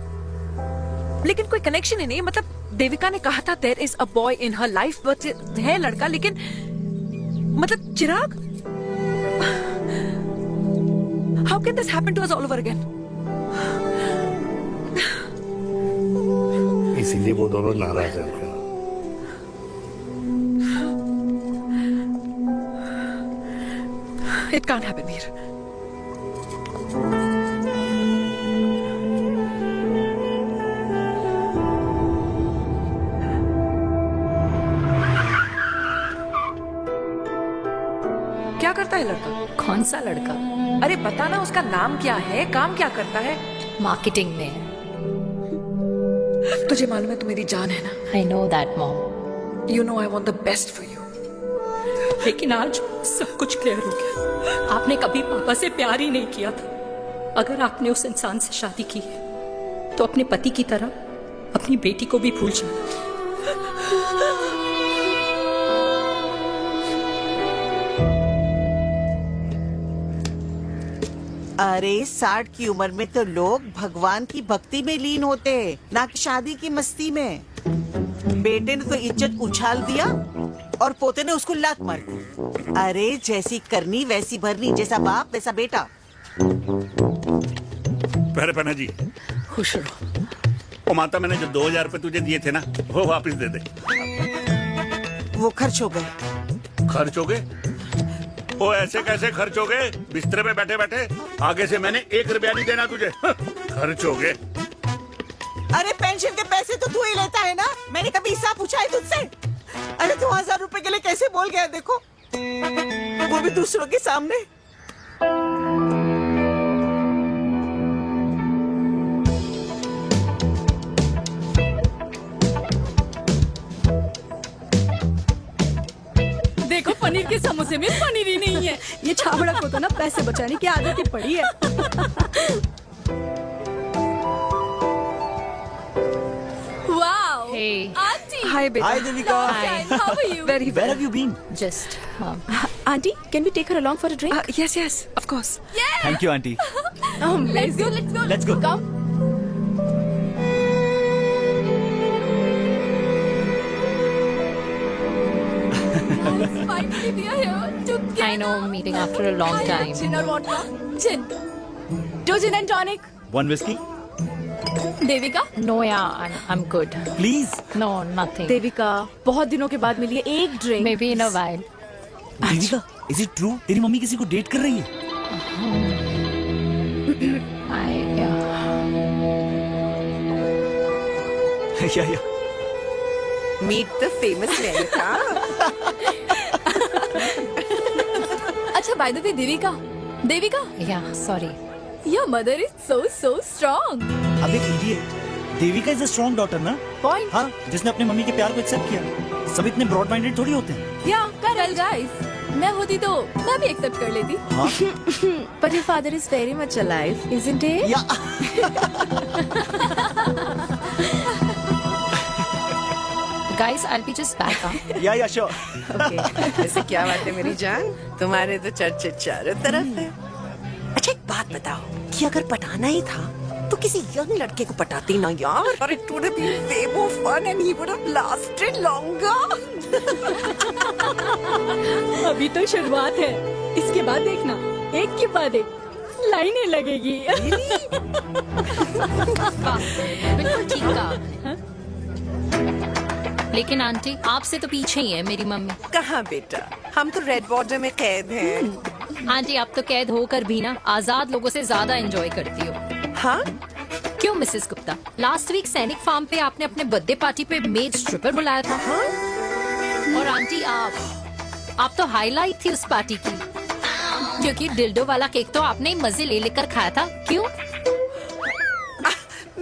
लेकिन कोई कनेक्शन ही नहीं। मतलब देविका ने कहा था there is a boy in her life, but है लड़का, लेकिन मतलब Chirag, how can this happen to us all over again? इसीलिए वो दोनों नाराज हैं। It can't happen, Veer. है लड़का? कौन सा लड़का? अरे बता ना, उसका नाम क्या है, काम क्या करता है? मार्केटिंग में है। तुझे मालूम है तू मेरी जान है ना? I know that mom. You know I want the best for you. लेकिन आज सब कुछ क्लियर हो गया। आपने कभी पापा से प्यार ही नहीं किया था। अगर आपने उस इंसान से शादी की है तो अपने पति की तरह अपनी बेटी को भी भूल जाना। अरे 60 की उम्र में तो लोग भगवान की भक्ति में लीन होते हैं, ना कि शादी की मस्ती में। बेटे ने तो इज्जत उछाल दिया और पोते ने उसको लात मार दी। अरे जैसी करनी वैसी भरनी, जैसा बाप वैसा बेटा। पहले पहना जी, खुश रहो। ओ माता, मैंने जो 2000 रुपए तुझे दिए थे ना, वो वापस दे दे। वो खर्च हो गए। खर्च हो गए? ओ ऐसे कैसे खर्च हो गए? बिस्तर पे बैठे बैठे। आगे से मैंने 1 रुपया नहीं देना तुझे। खर्च हो गए। अरे पेंशन के पैसे तो तू ही लेता है ना, मैंने कभी हिसाब पूछा है तुझसे? अरे 2000 रुपए के लिए कैसे बोल गया देखो, वो भी दूसरों के सामने। देखो पनीर के समोसे में पनीर ही नहीं है। ये छाबड़ा को तो ना पैसे बचाने की आदत ही पड़ी है। Wow Hey. आंटी। हाय बेटा। Hi, Devika. How are you? Very Where have you been? Just Auntie, can we take her along for a drink? Yes, yes, of course. Thank you, auntie. Let's go. Let's go. Let's go. Come. Finally, we are here together. I know, meeting after a long time. Gin or vodka? Gin. 2 gin and tonic. One whiskey, Devika? No, yeah, I'm good. please. No, nothing. Devika, बहुत दिनों के बाद मिली है, एक drink. Maybe in a while. Devika, is it true? तेरी mummy किसी को date कर रही है? Yeah. मीट द फेमस लड़का। अच्छा, by the way, Devika, Yeah, sorry. your mother is so strong. अब एक idiot. Devika is a strong daughter ना? Point. हाँ, जिसने अपने मम्मी के प्यार को एक्सेप्ट किया। सब इतने ब्रॉड माइंडेड थोड़ी होते हैं। Yeah, correct guys. मैं होती तो मैं भी एक्सेप्ट कर लेती। हाँ? But your father is very much alive, isn't he? Guys, I'll be just back. Yeah, sure. Okay. ऐसे क्या बात है मेरी जान, तुम्हारे तो चर्चे चारों तरफ है। अच्छा एक बात बताओ कि अगर पटाना ही था तो किसी यंग लड़के को पटाती ना यार, और it would have been way more fun and he would have lasted longer. अभी तो शुरुआत है, इसके बाद देखना, एक के बाद एक लाइनें लगेगी। बिल्कुल ठीक कहा। लेकिन आंटी, आपसे तो पीछे ही है मेरी मम्मी। कहाँ बेटा, हम तो रेड बॉर्डर में कैद हैं। आंटी, आप तो कैद होकर भी ना आजाद लोगों से ज्यादा एंजॉय करती हो। हाँ? क्यों मिसेस गुप्ता, लास्ट वीक सैनिक फार्म पे आपने अपने बर्थडे पार्टी पे मेड स्ट्रिपर बुलाया था। हाँ? और आंटी, आप तो हाईलाइट थी उस पार्टी की, क्योंकि डिल्डो वाला केक तो आपने ही मजे ले लेकर खाया था। क्यों?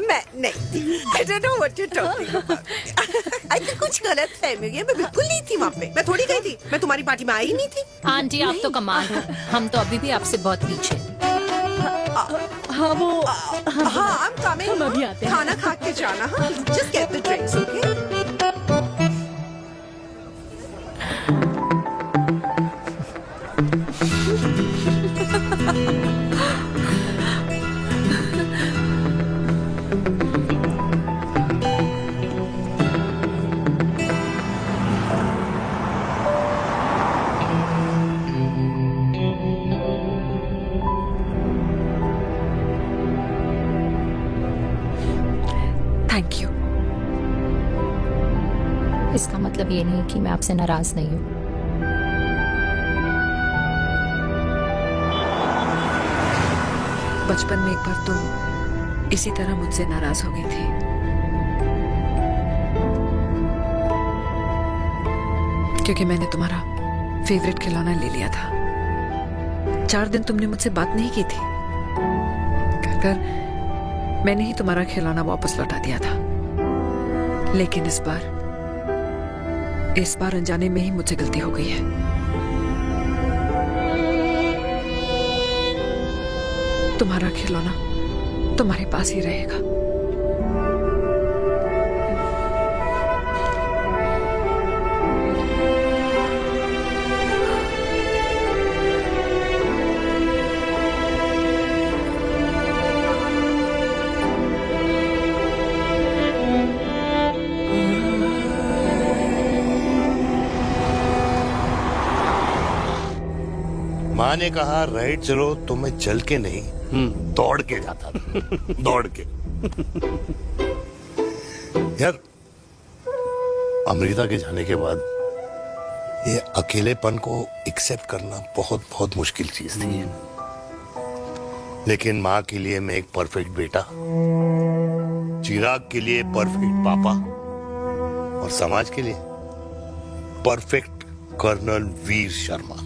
मैं नहीं थी। I don't know what you're talking about. I think कुछ गलत फहमी है, मैं बिल्कुल नहीं थी वहाँ पे। मैं थोड़ी गई थी, मैं तुम्हारी पार्टी में आई ही नहीं थी। आंटी, आप तो कमाल हो, हम तो अभी भी आपसे बहुत पीछे। हाँ वो हाँ, I'm coming. हम अभी आते हैं। खाना खा के जाना। हाँ, just get the drinks, okay? Thank you. इसका मतलब ये नहीं कि मैं आपसे नाराज नहीं हूँ। बचपन में एक बार तुम इसी तरह मुझसे नाराज हो गई थी। क्योंकि मैंने तुम्हारा फेवरेट खिलौना ले लिया था। 4 दिन तुमने मुझसे बात नहीं की थी। कहकर मैंने ही तुम्हारा खिलौना वापस लौटा दिया था, लेकिन इस बार अनजाने में ही मुझसे गलती हो गई है। तुम्हारा खिलौना तुम्हारे पास ही रहेगा। माँ ने कहा राइट चलो, तो मैं चल के नहीं दौड़ के जाता था। दौड़ के। यार अमृता के जाने के बाद ये अकेलेपन को एक्सेप्ट करना बहुत बहुत मुश्किल चीज थी। लेकिन माँ के लिए मैं एक परफेक्ट बेटा, चिराग के लिए परफेक्ट पापा और समाज के लिए परफेक्ट कर्नल वीर शर्मा।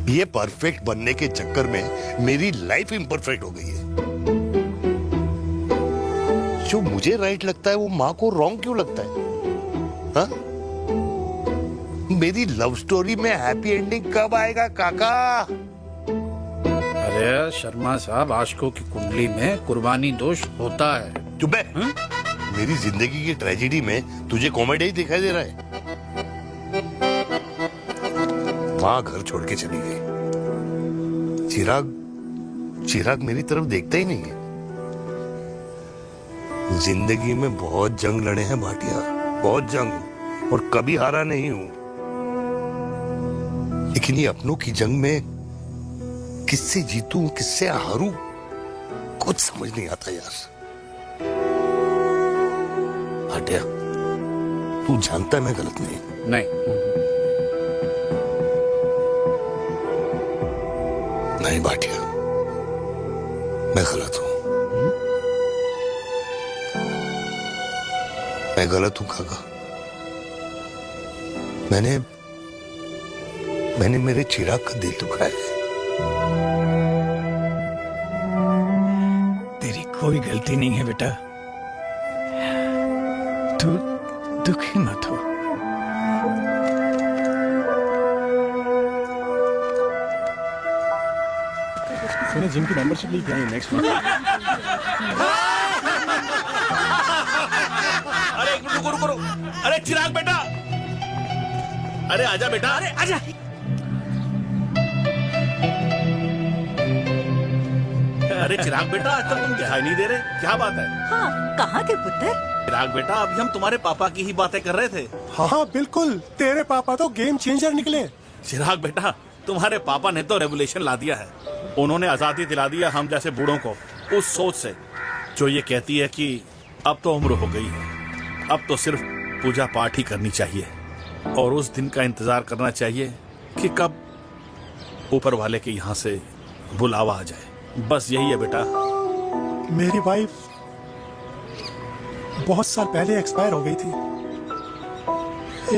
ये परफेक्ट बनने के चक्कर में मेरी लाइफ इम्परफेक्ट हो गई है। जो मुझे राइट लगता है वो माँ को रॉन्ग क्यों लगता है? हा? मेरी लव स्टोरी में हैप्पी एंडिंग कब आएगा काका? अरे शर्मा साहब, आशिकों की कुंडली में कुर्बानी दोष होता है। चुप है। मेरी जिंदगी की ट्रेजेडी में तुझे कॉमेडी ही दिखाई दे रहा है। माँ घर छोड़ के चली गई। चिराग मेरी तरफ देखता ही नहीं है। जिंदगी में बहुत जंग लड़े हैं भाटिया, बहुत जंग, और कभी हारा नहीं हूं। लेकिन ये अपनों की जंग में किससे जीतूं किससे हारूं कुछ समझ नहीं आता यार। भाटिया तू जानता है मैं गलत नहीं। नहीं भाटिया, मैं गलत हूं। मैं गलत हूं काका। मैंने मेरे चिराग का दिल दुखाया है। तेरी कोई गलती नहीं है बेटा, तू दुखी मत हो। मैंने जिम की मेंबरशिप ली है नेक्स्ट मंथ। अरे एक मिनट रुको। अरे चिराग बेटा, अरे आजा बेटा, अरे आजा। अरे चिराग बेटा, आज तक तुम दिखाई नहीं दे रहे, क्या बात है? हाँ, कहाँ थे पुत्र? चिराग बेटा, अभी हम तुम्हारे पापा की ही बातें कर रहे थे। हाँ बिल्कुल, तेरे पापा तो गेम चेंजर निकले। चिराग बेटा, तुम्हारे पापा ने तो रेवोल्यूशन ला दिया है। उन्होंने आजादी दिला दिया हम जैसे बूढ़ों को उस सोच से जो ये कहती है कि अब तो उम्र हो गई है, अब तो सिर्फ पूजा पाठ ही करनी चाहिए और उस दिन का इंतजार करना चाहिए कि कब ऊपर वाले के यहाँ से बुलावा आ जाए। बस यही है बेटा। मेरी वाइफ बहुत साल पहले एक्सपायर हो गई थी।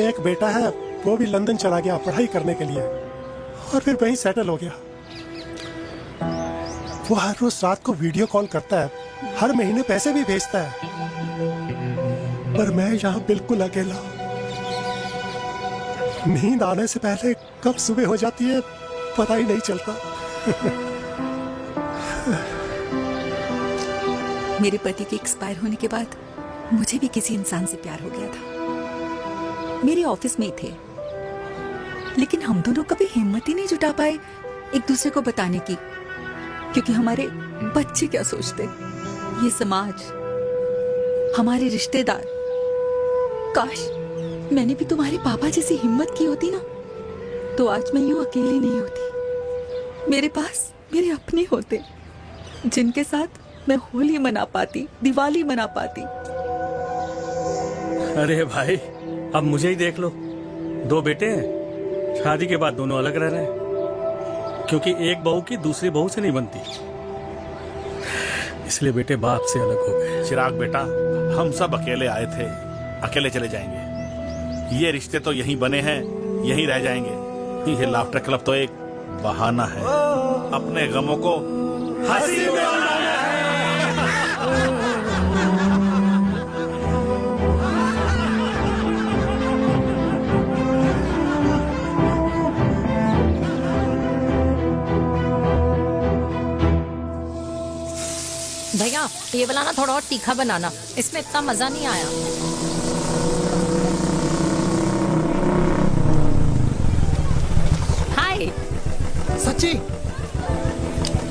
एक बेटा है, वो भी लंदन चला गया पढ़ाई करने के लिए और फिर वहीं सेटल हो गया। वो हर रोज रात को वीडियो कॉल करता है, हर महीने पैसे भी भेजता है, पर मैं यहाँ बिल्कुल अकेला। नींद आने से पहले कब सुबह हो जाती है पता ही नहीं चलता। मेरे पति के एक्सपायर होने के बाद मुझे भी किसी इंसान से प्यार हो गया था। मेरे ऑफिस में ही थे, लेकिन हम दोनों कभी हिम्मत ही नहीं जुटा पाए एक दूसरे को बताने की, क्योंकि हमारे बच्चे क्या सोचते, ये समाज, हमारे रिश्तेदार। काश मैंने भी तुम्हारे पापा जैसी हिम्मत की होती ना, तो आज मैं यूं अकेली नहीं होती। मेरे पास मेरे अपने होते जिनके साथ मैं होली मना पाती, दिवाली मना पाती। अरे भाई, अब मुझे ही देख लो, 2 बेटे हैं, शादी के बाद दोनों अलग रह रहे हैं, क्योंकि एक बहू की दूसरी बहू से नहीं बनती, इसलिए बेटे बाप से अलग हो गए। चिराग बेटा, हम सब अकेले आए थे, अकेले चले जाएंगे। ये रिश्ते तो यहीं बने हैं, यहीं रह जाएंगे। ये लाफ्टर क्लब तो एक बहाना है अपने गमों को हंसी में उड़ाना है। भैया ये वाला ना थोड़ा और तीखा बनाना, इसमें इतना मजा नहीं आया। हाय सच्ची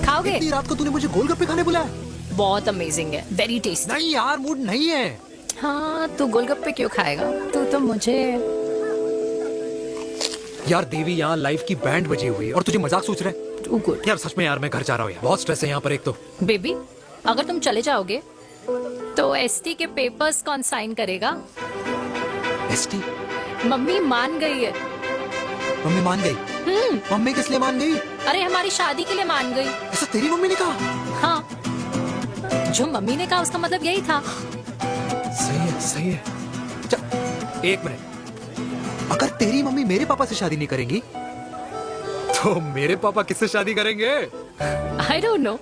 खाओगे? इतनी रात को तूने मुझे गोलगप्पे खाने बुलाया? बहुत अमेजिंग है, वेरी टेस्टी। नहीं यार, मूड नहीं है। हाँ तू गोलगप्पे क्यों खाएगा? तू तो मुझे। यार देवी, यहाँ लाइफ की बैंड बजी हुई है और तुझे मजाक सोच रहे हैं? यार सच में यार, मैं घर जा रहा हूँ यार, बहुत स्ट्रेस है यहाँ पर। एक तो बेबी अगर तुम चले जाओगे तो एसटी के पेपर्स कौन साइन करेगा? एसटी? मम्मी मान गई है। मम्मी मान गई? मम्मी किस लिए मान गई? अरे हमारी शादी के लिए मान गई। ऐसा तेरी मम्मी ने कहा? हाँ, जो मम्मी ने कहा उसका मतलब यही था। सही है, सही है। चल एक मिनट, अगर तेरी मम्मी मेरे पापा से शादी नहीं करेंगी तो मेरे पापा किससे शादी करेंगे? I don't know.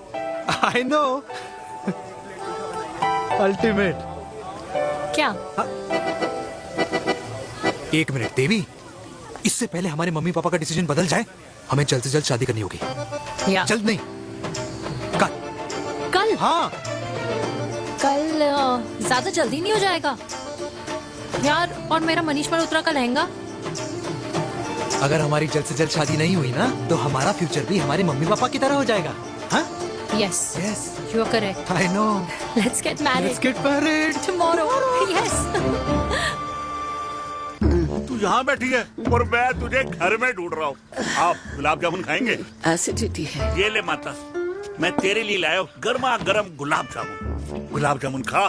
I know. Ultimate. क्या? एक मिनट देवी, इससे पहले हमारे मम्मी पापा का डिसीजन बदल जाए, हमें जल्द से जल्द शादी करनी होगी। जल्द नहीं, कल। कल? हाँ कल ज्यादा जल्दी नहीं हो जाएगा यार? और मेरा मनीष मल्होत्रा का लहंगा? अगर हमारी जल्द से जल्द शादी नहीं हुई ना तो हमारा फ्यूचर भी हमारे मम्मी पापा की तरह हो जाएगा। हाँ? Yes. Yes. You are correct. I know. Let's get married. Let's get married. Tomorrow. Yes. तू यहाँ बैठी है और मैं तुझे घर में ढूंढ रहा हूँ। आप गुलाब जामुन खाएंगे? एसिडिटी है। ये ले माता, मैं तेरे लिए लाया हूँ गर्मा गर्म गुलाब जामुन। गुलाब जामुन खा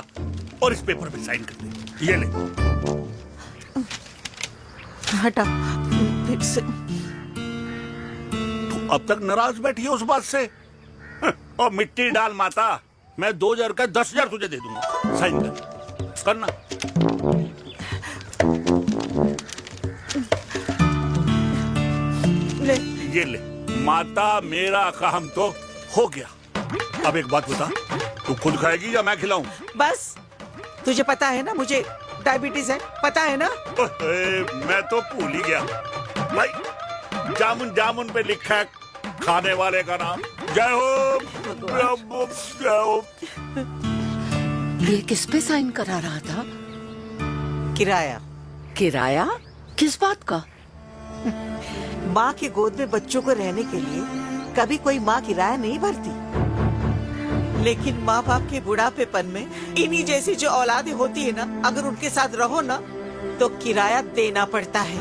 और इस पेपर पे साइन कर दे। ये ले। हटा फिर से। तू अब तक नाराज बैठी है उस बात से? और मिट्टी डाल माता, मैं 2000 का 10,000 तुझे दे दूंगा। साइन कर, करना। ले। ये ले माता, मेरा काम तो हो गया। अब एक बात बता, तू खुद खाएगी या मैं खिलाऊं? बस तुझे पता है ना मुझे डायबिटीज है, पता है ना? मैं तो भूल ही गया भाई। जामुन जामुन पे लिखा है खाने वाले का नाम। जय हो, जय हो। ये किस पे साइन करा रहा था? किराया। किराया? किस बात का? माँ के गोद में बच्चों को रहने के लिए कभी कोई माँ किराया नहीं भरती, लेकिन माँ बाप के बुढ़ापेपन में इन्हीं जैसी जो औलादें होती है ना, अगर उनके साथ रहो ना तो किराया देना पड़ता है।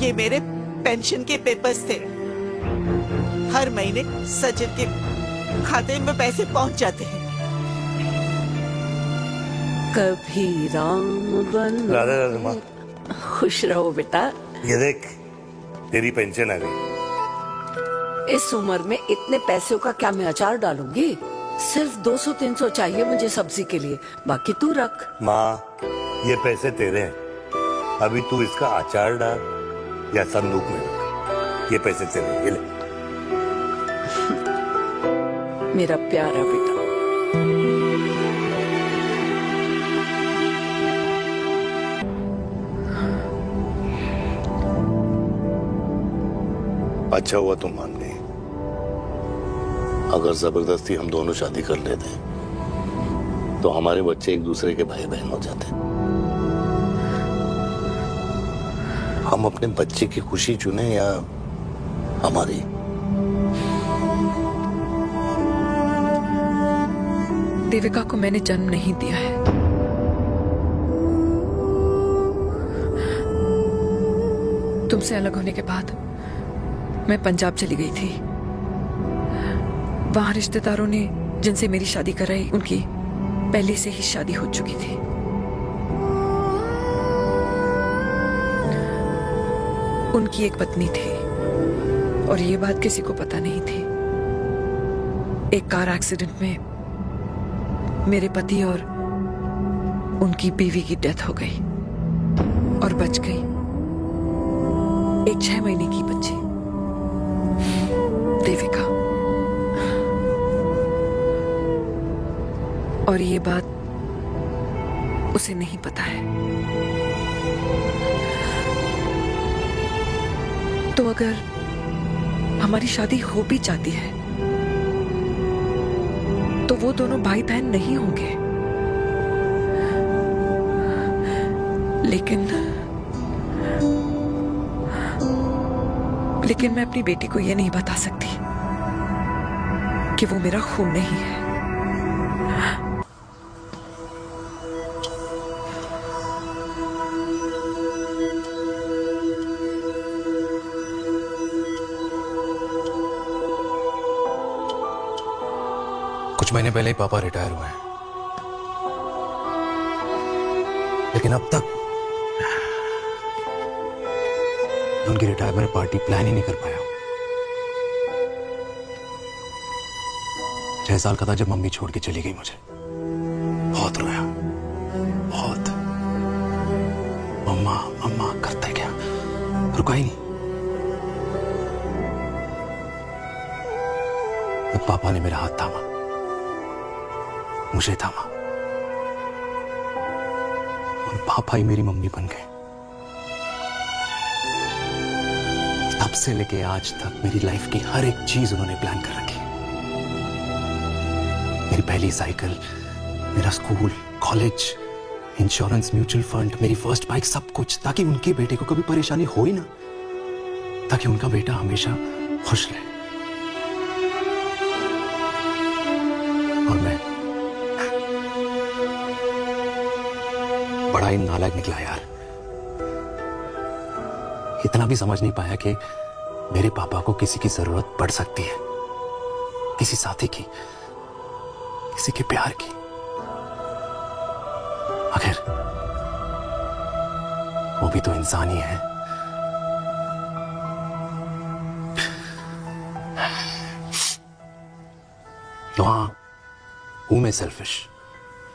ये मेरे पेंशन के पेपर्स थे, हर महीने सचिन के खाते में पैसे पहुंच जाते हैं। कभी राम बन। राधे राधे माँ। खुश रहो बेटा। ये देख, तेरी पेंशन आ गई। इस उम्र में इतने पैसों का क्या मैं अचार डालूंगी? सिर्फ 200-300 चाहिए मुझे सब्जी के लिए, बाकी तू रख। माँ, ये पैसे तेरे हैं, अभी तू इसका अचार डाल या संदूक में रख। ये पैसे तेरे हैं, ये ले। मेरा प्यारा बेटा। अच्छा हुआ तुम मान गई। अगर जबरदस्ती हम दोनों शादी कर लेते तो हमारे बच्चे एक दूसरे के भाई बहन हो जाते। हम अपने बच्चे की खुशी चुने या हमारी? देविका को मैंने जन्म नहीं दिया है। तुमसे अलग होने के बाद मैं पंजाब चली गई थी। वहां रिश्तेदारों ने जिनसे मेरी शादी कराई, उनकी पहले से ही शादी हो चुकी थी। उनकी एक पत्नी थी और ये बात किसी को पता नहीं थी। एक कार एक्सीडेंट में मेरे पति और उनकी बीवी की डेथ हो गई और बच गई। एक 6 महीने की बच्ची देविका। और ये बात उसे नहीं पता है। तो अगर हमारी शादी हो भी जाती है तो वो दोनों भाई बहन नहीं होंगे। लेकिन मैं अपनी बेटी को ये नहीं बता सकती कि वो मेरा खून नहीं है। कुछ महीने पहले ही पापा रिटायर हुए हैं, लेकिन अब तक उनकी रिटायरमेंट पार्टी प्लान ही नहीं कर पाया। 6 साल का था जब मम्मी छोड़ के चली गई मुझे। बहुत रोया, बहुत। मम्मा मम्मा करता क्या, रुका ही नहीं। तब पापा ने मेरा हाथ थामा, मुझे थामा, और पापा ही मेरी मम्मी बन गए। तब से लेके आज तक मेरी लाइफ की हर एक चीज उन्होंने प्लान कर रखी। मेरी पहली साइकिल, मेरा school, college, insurance, mutual fund, मेरी फर्स्ट बाइक, सब कुछ, ताकि उनके बेटे को कभी परेशानी हो ही ना, ताकि उनका बेटा हमेशा खुश रहे। और मैं बड़ा ही नालायक निकला यार। इतना भी समझ नहीं पाया कि मेरे पापा को किसी की जरूरत पड़ सकती है, किसी साथी की, किसी के प्यार की। आखिर वो भी तो इंसान ही है। तो हाँ, हूं मैं सेल्फिश,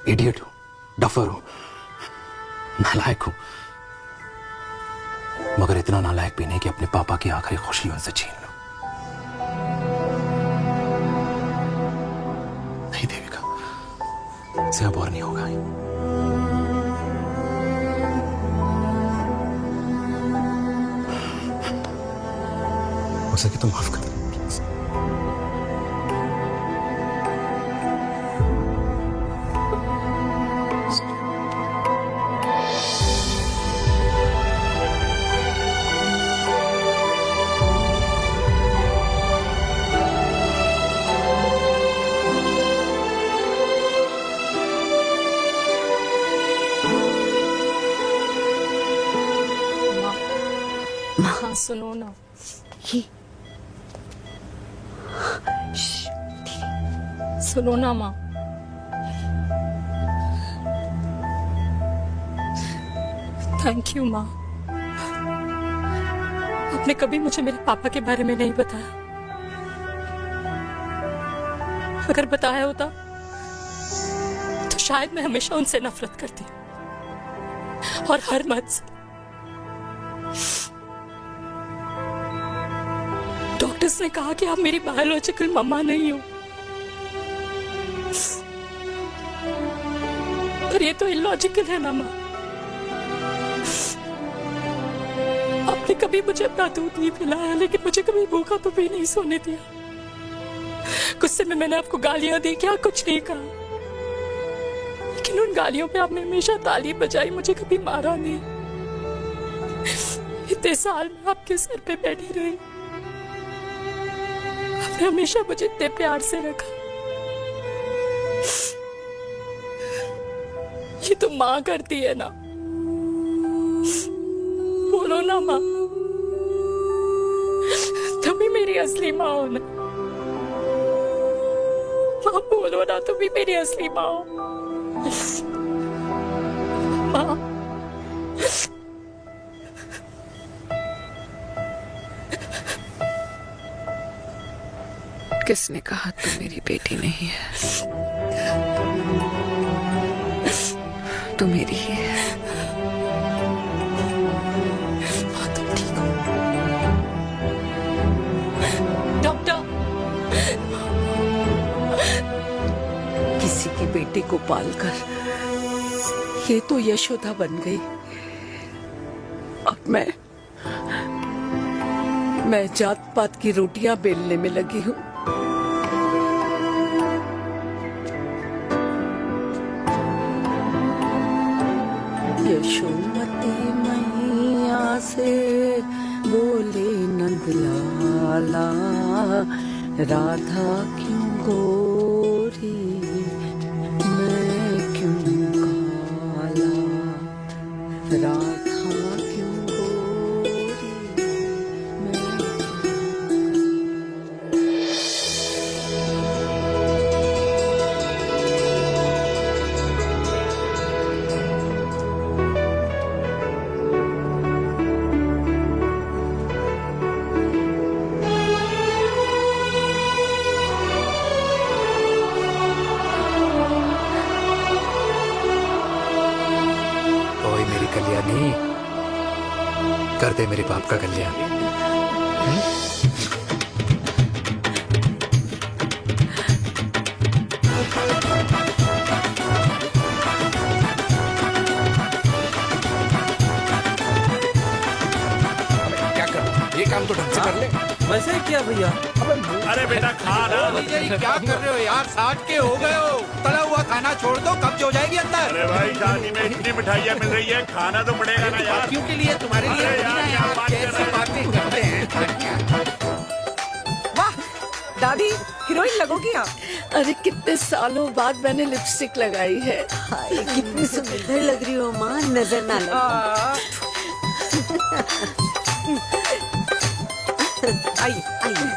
इडियट हूं, डफर हूं, नालायक हूं, मगर इतना नालायक भी नहीं कि अपने पापा की आखिरी खुशी उनसे छीन लूं। नहीं देविका, इससे अब और नहीं होगा। हो सके तो माफ कर दो। हाँ सुनो ना, ये सुनो ना माँ। थैंक यू माँ, आपने कभी मुझे मेरे पापा के बारे में नहीं बताया। अगर बताया होता तो शायद मैं हमेशा उनसे नफरत करती, और हर मत से। डॉक्टर्स ने कहा कि आप मेरी बायोलॉजिकल मम्मा नहीं हो, पर ये तो इलॉजिकल है ना माँ। आपने कभी मुझे अपना दूध नहीं पिलाया, लेकिन मुझे कभी भूखा तो भी नहीं सोने दिया। गुस्से में मैंने आपको गालियां दी, क्या कुछ नहीं कहा, लेकिन उन गालियों पे आपने हमेशा ताली बजाई, मुझे कभी मारा नहीं। इतने साल में आपके सर पे बैठी रही, आपने हमेशा मुझे इतने प्यार से रखा। ये तो माँ करती है ना, बोलो ना माँ, तुम ही मेरी असली माँ हो ना। माँ बोलो ना, तुम ही मेरी असली माँ हो। माँ किसने कहा तू मेरी बेटी नहीं है? तू मेरी ही है। माँ तुम ठीक हो? बेटी को पालकर ये तो यशोदा बन गई। अब मैं जात पात की रोटियां बेलने में लगी हूँ। यशोमती मैया से बोले नंदलाला, राधा क्यों गोरी मैं क्यों काला, राधा क्यों गोरी मैं कल्याणी, कर दे मेरे बाप का कल्याण। क्या कर, ये काम तो ढंग से कर ले। वैसे ही किया भैया। अरे बेटा खा ना। क्या कर रहे हो यार, 60 के हो गए हो। तला हुआ खाना छोड़ दो, कब्ज हो जाएगी अंदर। अरे भाई शादी में इतनी मिठाइयाँ मिल रही है, खाना तो पड़ेगा ना यार। क्यों के लिए तुम्हारे लिए कैसी बातें करते हैं। वाह दादी, हीरोइन लगोगी आप। अरे कितने सालों बाद मैंने लिपस्टिक लगाई है। हाय कितनी सुंदर लग रही हो माँ, नजर ना लगे। आइए आइए।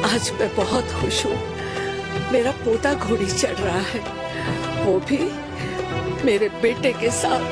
आज मैं बहुत खुश हूँ। मेरा पोता घोड़ी चढ़ रहा है, वो भी मेरे बेटे के साथ।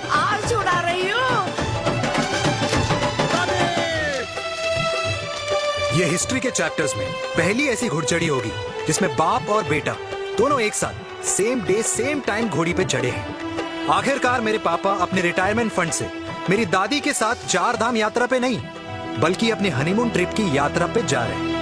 आज उड़ा रही हूँ। ये हिस्ट्री के चैप्टर्स में पहली ऐसी घुड़चढ़ी होगी जिसमें बाप और बेटा दोनों एक साथ सेम डे सेम टाइम घोड़ी पे चढ़े हैं। आखिरकार मेरे पापा अपने रिटायरमेंट फंड से मेरी दादी के साथ 4 धाम यात्रा पे नहीं बल्कि अपने हनीमून ट्रिप की यात्रा पे जा रहे हैं।